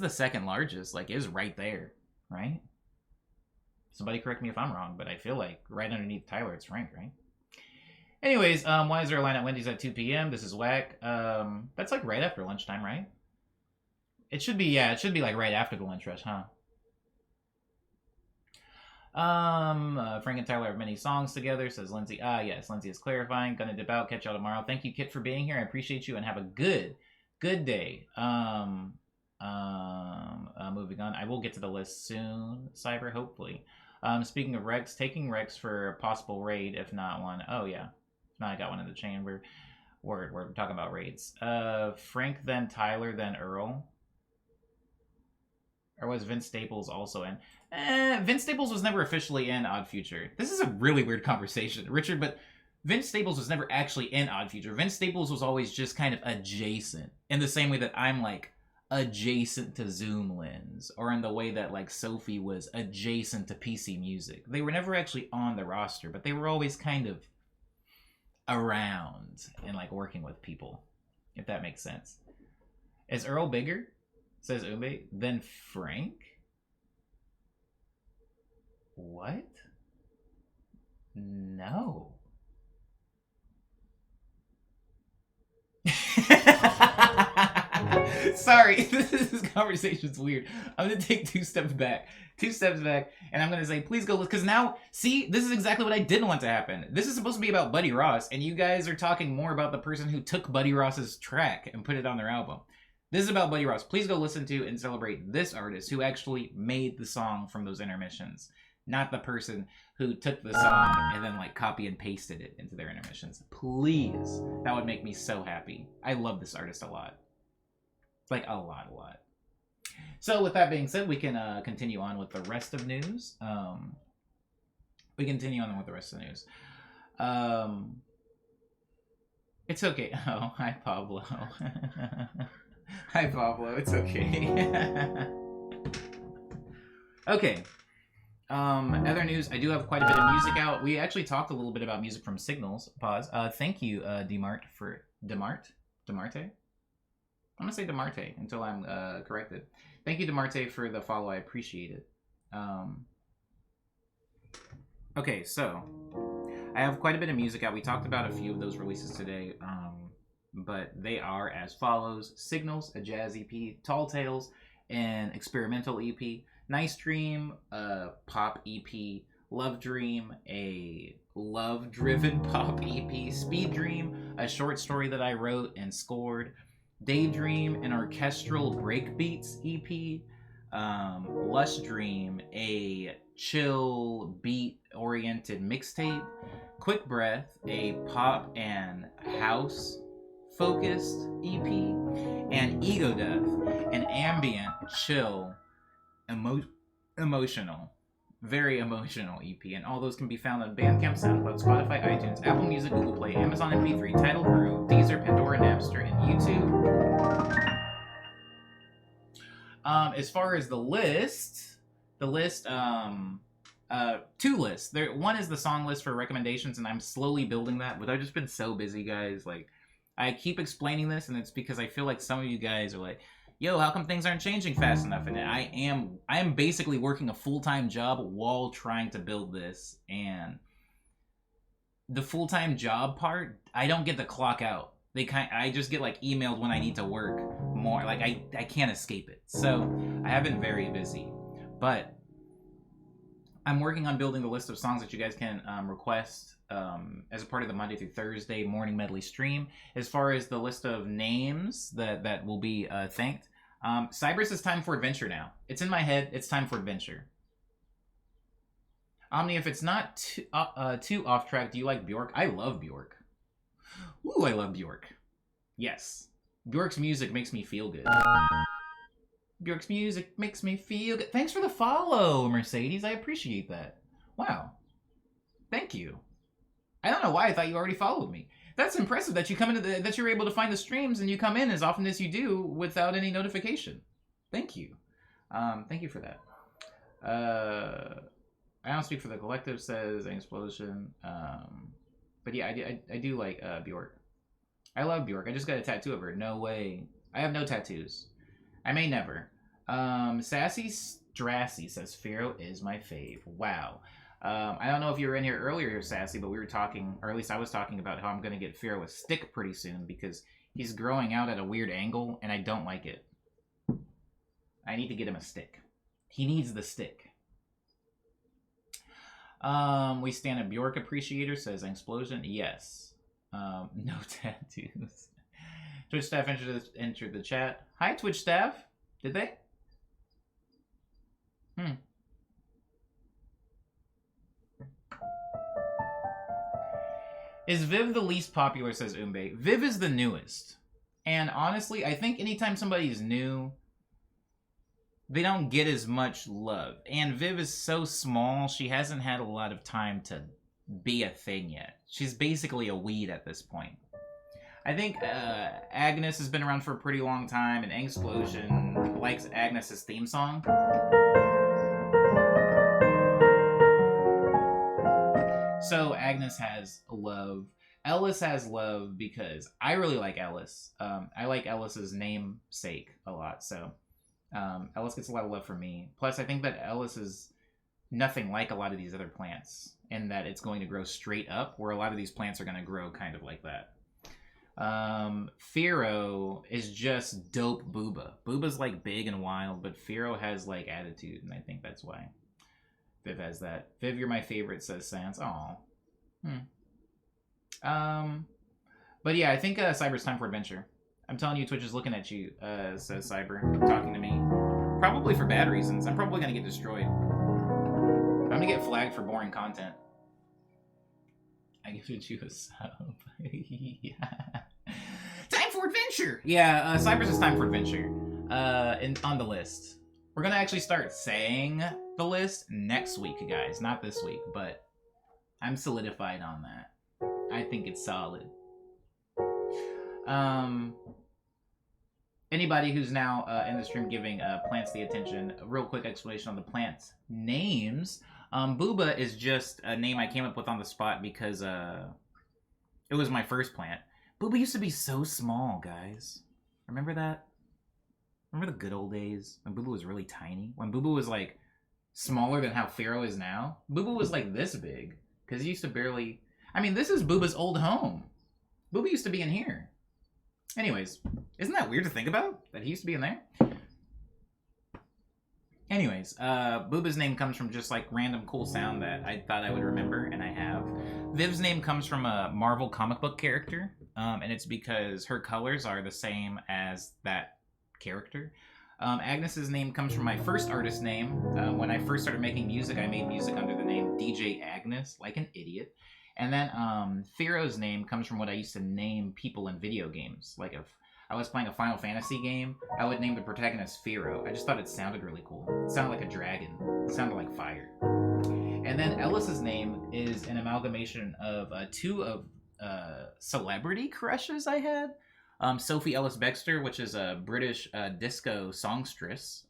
second largest, like is right there, right? Somebody correct me if I'm wrong, but I feel like right underneath Tyler, it's Frank, right? Anyways, why is there a line at Wendy's at 2 p.m.? This is whack. That's like right after lunchtime, right? It should be, yeah, it should be like right after the lunch rush, huh? Frank and Tyler have many songs together, says Lindsay. Yes, Lindsay is clarifying. Gonna dip out, catch y'all tomorrow. Thank you, Kit, for being here. I appreciate you and have a good day. Moving on. I will get to the list soon, Cyber, hopefully. Speaking of Rex, taking Rex for a possible raid, if not one. Oh, yeah. If not, I got one in the chain. We're talking about raids. Frank, then Tyler, then Earl. Or was Vince Staples also in? Vince Staples was never officially in Odd Future. This is a really weird conversation, Richard, but Vince Staples was never actually in Odd Future. Vince Staples was always just kind of adjacent, in the same way that I'm like adjacent to Zoom Lens, or in the way that like Sophie was adjacent to PC Music. They were never actually on the roster, but they were always kind of around and like working with people, if that makes sense. Is Earl bigger, says Ube, than Frank? What? No. Sorry, this conversation's weird. I'm gonna take 2 steps back. 2 steps back, and I'm gonna say, please go listen. Because now, see, this is exactly what I didn't want to happen. This is supposed to be about Buddy Ross, and you guys are talking more about the person who took Buddy Ross's track and put it on their album. This is about Buddy Ross. Please go listen to and celebrate this artist who actually made the song from those intermissions, not the person who took the song and then like copy and pasted it into their intermissions. Please, that would make me so happy. I love this artist a lot. Like a lot. So with that being said, we can continue on with the rest of news. It's okay. Oh, hi Pablo. Hi Pablo. It's okay. Okay. Other news. I do have quite a bit of music out. We actually talked a little bit about music from Signals. Pause. Thank you, Demarte, for Demarte. I'm gonna say Demarte until I'm corrected. Thank you, Demarte, for the follow. I appreciate it. Okay, so I have quite a bit of music out. We talked about a few of those releases today, but they are as follows: Signals, a jazz EP; Tall Tales, an experimental EP; Nice Dream, a pop EP; Love Dream, a love-driven pop EP; Speed Dream, a short story that I wrote and scored; Daydream, an orchestral breakbeats EP; Lush Dream, a chill beat-oriented mixtape; Quick Breath, a pop and house-focused EP; and Ego Death, an ambient, chill, emotional, very emotional EP. And all those can be found on Bandcamp, SoundCloud, Spotify, iTunes, Apple Music, Google Play, Amazon MP3, Tidal, Guru, Deezer, Pandora, Napster, and YouTube. As far as the list, 2 lists. One is the song list for recommendations, and I'm slowly building that, but I've just been so busy, guys. Like, I keep explaining this, and it's because I feel like some of you guys are like, yo, how come things aren't changing fast enough? And I am basically working a full-time job while trying to build this, and the full-time job part, I don't get to clock out. I just get like emailed when I need to work more. Like I can't escape it. So I have been very busy, but I'm working on building the list of songs that you guys can request as a part of the Monday through Thursday morning medley stream. As far as the list of names that will be thanked, Cybers, is time for adventure now. It's in my head. It's time for adventure. Omni, if it's not too off track, do you like Bjork? I love Bjork. Ooh, I love Bjork. Yes. Bjork's music makes me feel good. Bjork's music makes me feel good. Thanks for the follow, Mercedes. I appreciate that. Wow. Thank you. I don't know why I thought you already followed me. That's impressive that you come into that you're able to find the streams and you come in as often as you do without any notification. Thank you. Thank you for that. I don't speak for the collective, says an explosion. But yeah, I do like Bjork. I love Bjork. I just got a tattoo of her. No way. I have no tattoos. I may never. Sassy Strassy says Pharaoh is my fave. Wow. I don't know if you were in here earlier, Sassy, but we were talking, or at least I was talking about how I'm going to get Pharaoh a stick pretty soon because he's growing out at a weird angle and I don't like it. I need to get him a stick. He needs the stick. We stand a Bjork appreciator, says an explosion. Yes. No tattoos. Twitch staff entered the chat. Hi, Twitch staff. Did they? Is Viv the least popular, says Umbe. Viv is the newest. And honestly, I think anytime somebody's new, they don't get as much love. And Viv is so small, she hasn't had a lot of time to be a thing yet. She's basically a weed at this point. I think Agnes has been around for a pretty long time, and Explosion likes Agnes's theme song. So Agnes has love. Ellis has love because I really like Ellis. I like Ellis's namesake a lot, so Ellis gets a lot of love from me. Plus, I think that Ellis is nothing like a lot of these other plants in that it's going to grow straight up, where a lot of these plants are going to grow kind of like that. Firo is just dope Booba. Booba's like big and wild, but Firo has like attitude, and I think that's why Viv has that. Viv, you're my favorite, says Sans. Aw. But yeah, I think Cyber's time for adventure. I'm telling you, Twitch is looking at you, says Cyber, talking to me. Probably for bad reasons. I'm probably gonna get destroyed. I'm gonna get flagged for boring content. I gifted you a sub. Yeah. Time for adventure! Yeah, Cyber's is time for adventure. On the list. We're gonna actually start saying the list next week, guys. Not this week, but I'm solidified on that. I think it's solid. Anybody who's now in the stream giving plants the attention, a real quick explanation on the plants names. Booba is just a name I came up with on the spot because it was my first plant. Booba used to be so small, guys. Remember that? Remember the good old days when Booba was really tiny? When Booba was like smaller than how Pharaoh is now? Booba was like this big because he used to barely... I mean, this is Booba's old home. Booba used to be in here. Anyways, isn't that weird to think about? That he used to be in there? Anyways, Booba's name comes from just like random cool sound that I thought I would remember, and I have. Viv's name comes from a Marvel comic book character, and it's because her colors are the same as that character. Agnes's name comes from my first artist name. When I first started making music, I made music under the name DJ Agnes, like an idiot. And then Firo's name comes from what I used to name people in video games. Like if I was playing a Final Fantasy game, I would name the protagonist Firo. I just thought it sounded really cool. It sounded like a dragon. It sounded like fire. And then Ellis's name is an amalgamation of two of celebrity crushes I had. Sophie Ellis-Bextor, which is a British disco songstress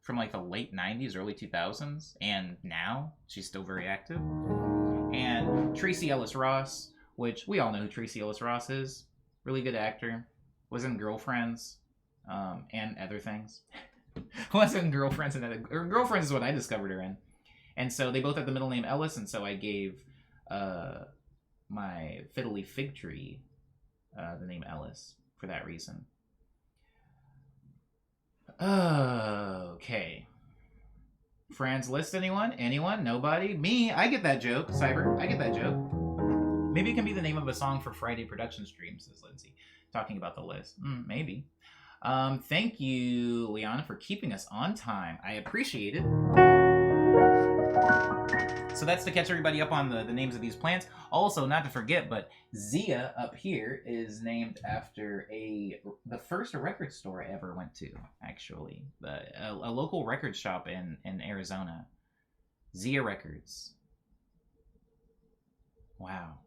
from like the late 90s, early 2000s. And now she's still very active. And Tracy Ellis Ross, which we all know who Tracy Ellis Ross is. Really good actor. Was in Girlfriends and other things. Was in Girlfriends and other... Or Girlfriends is what I discovered her in. And so they both have the middle name Ellis, and so I gave my fiddly fig tree the name Ellis for that reason. Okay. Fran's list, anyone? Anyone? Nobody? Me? I get that joke. Cyber, I get that joke. Maybe it can be the name of a song for Friday production stream, says Lindsay. Talking about the list. Maybe. Thank you, Leon, for keeping us on time. I appreciate it. So that's to catch everybody up on the names of these plants. Also, not to forget, but Zia up here is named after the first record store I ever went to, actually. A local record shop in Arizona. Zia Records. Wow.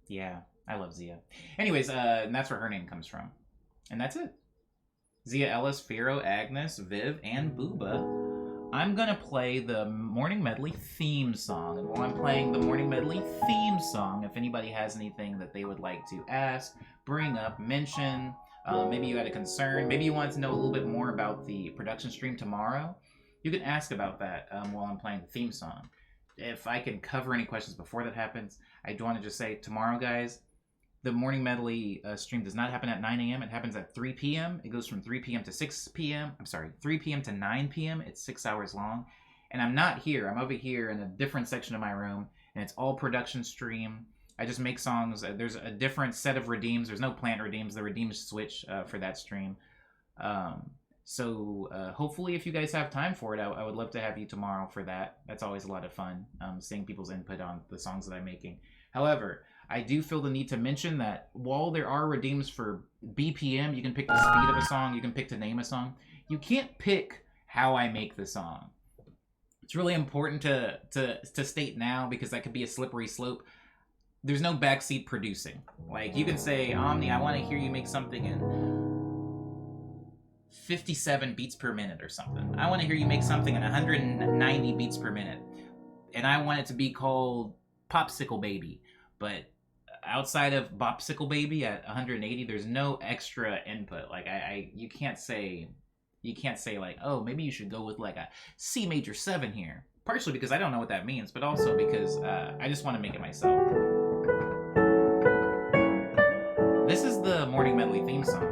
Yeah, I love Zia. Anyways, and that's where her name comes from. And that's it. Zia, Ellis, Firo, Agnes, Viv, and Booba. I'm going to play the Morning Medley theme song. And while I'm playing the Morning Medley theme song, if anybody has anything that they would like to ask, bring up, mention, maybe you had a concern, maybe you wanted to know a little bit more about the production stream tomorrow, you can ask about that while I'm playing the theme song. If I can cover any questions before that happens, I do want to just say tomorrow, guys, the Morning Medley stream does not happen at 9 a.m. It happens at 3 p.m. It goes from 3 p.m. to 6 p.m. I'm sorry, 3 p.m. to 9 p.m. It's 6 hours long. And I'm not here. I'm over here in a different section of my room, and it's all production stream. I just make songs. There's a different set of redeems. There's no plant redeems. The redeems switch for that stream. So hopefully if you guys have time for it, I would love to have you tomorrow for that. That's always a lot of fun, seeing people's input on the songs that I'm making. However, I do feel the need to mention that while there are redeems for BPM, you can pick the speed of a song, you can pick to name a song, you can't pick how I make the song. It's really important to state now, because that could be a slippery slope. There's no backseat producing. Like, you can say, Omni, I want to hear you make something in 57 beats per minute or something. I want to hear you make something in 190 beats per minute. And I want it to be called Popsicle Baby. But outside of Bopsicle Baby at 180, there's no extra input. Like you can't say like, oh, maybe you should go with like a C major 7 here. Partially because I don't know what that means, but also because I just want to make it myself. This is the Morning Medley theme song.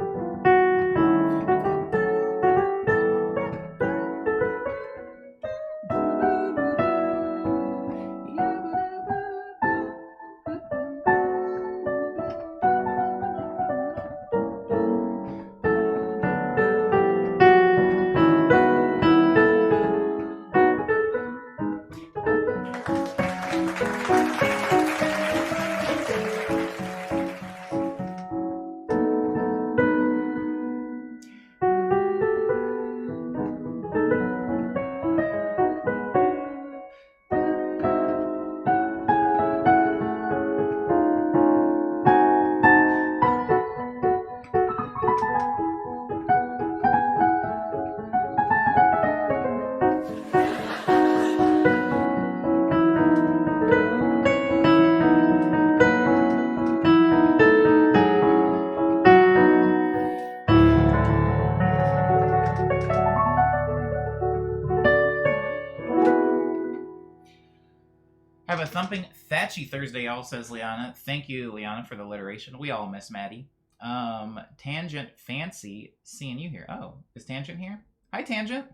Have a thumping, thatchy Thursday, y'all, says Liana. Thank you, Liana, for the alliteration. We all miss Maddie. Tangent Fancy, seeing you here. Oh, is Tangent here? Hi, Tangent.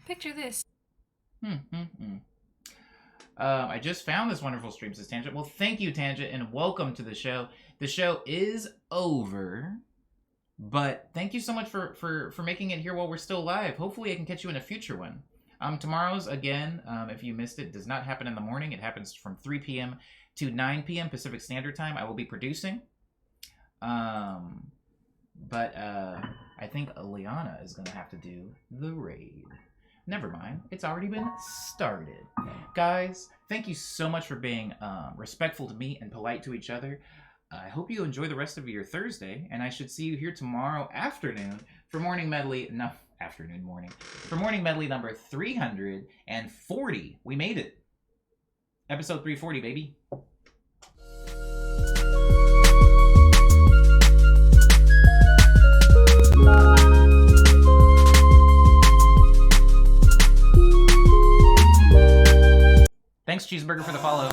Picture this. I just found this wonderful stream, says Tangent. Well, thank you, Tangent, and welcome to the show. The show is over, but thank you so much for making it here while we're still live. Hopefully I can catch you in a future one. Tomorrow's, again, if you missed it, does not happen in the morning. It happens from 3 p.m. to 9 p.m. Pacific Standard Time. I will be producing. But I think Liana is going to have to do the raid. Never mind. It's already been started. Guys, thank you so much for being respectful to me and polite to each other. I hope you enjoy the rest of your Thursday, and I should see you here tomorrow afternoon for Morning Medley. No, morning. For Morning Medley number 340. We made it. Episode 340, baby. Thanks, Cheeseburger, for the follow.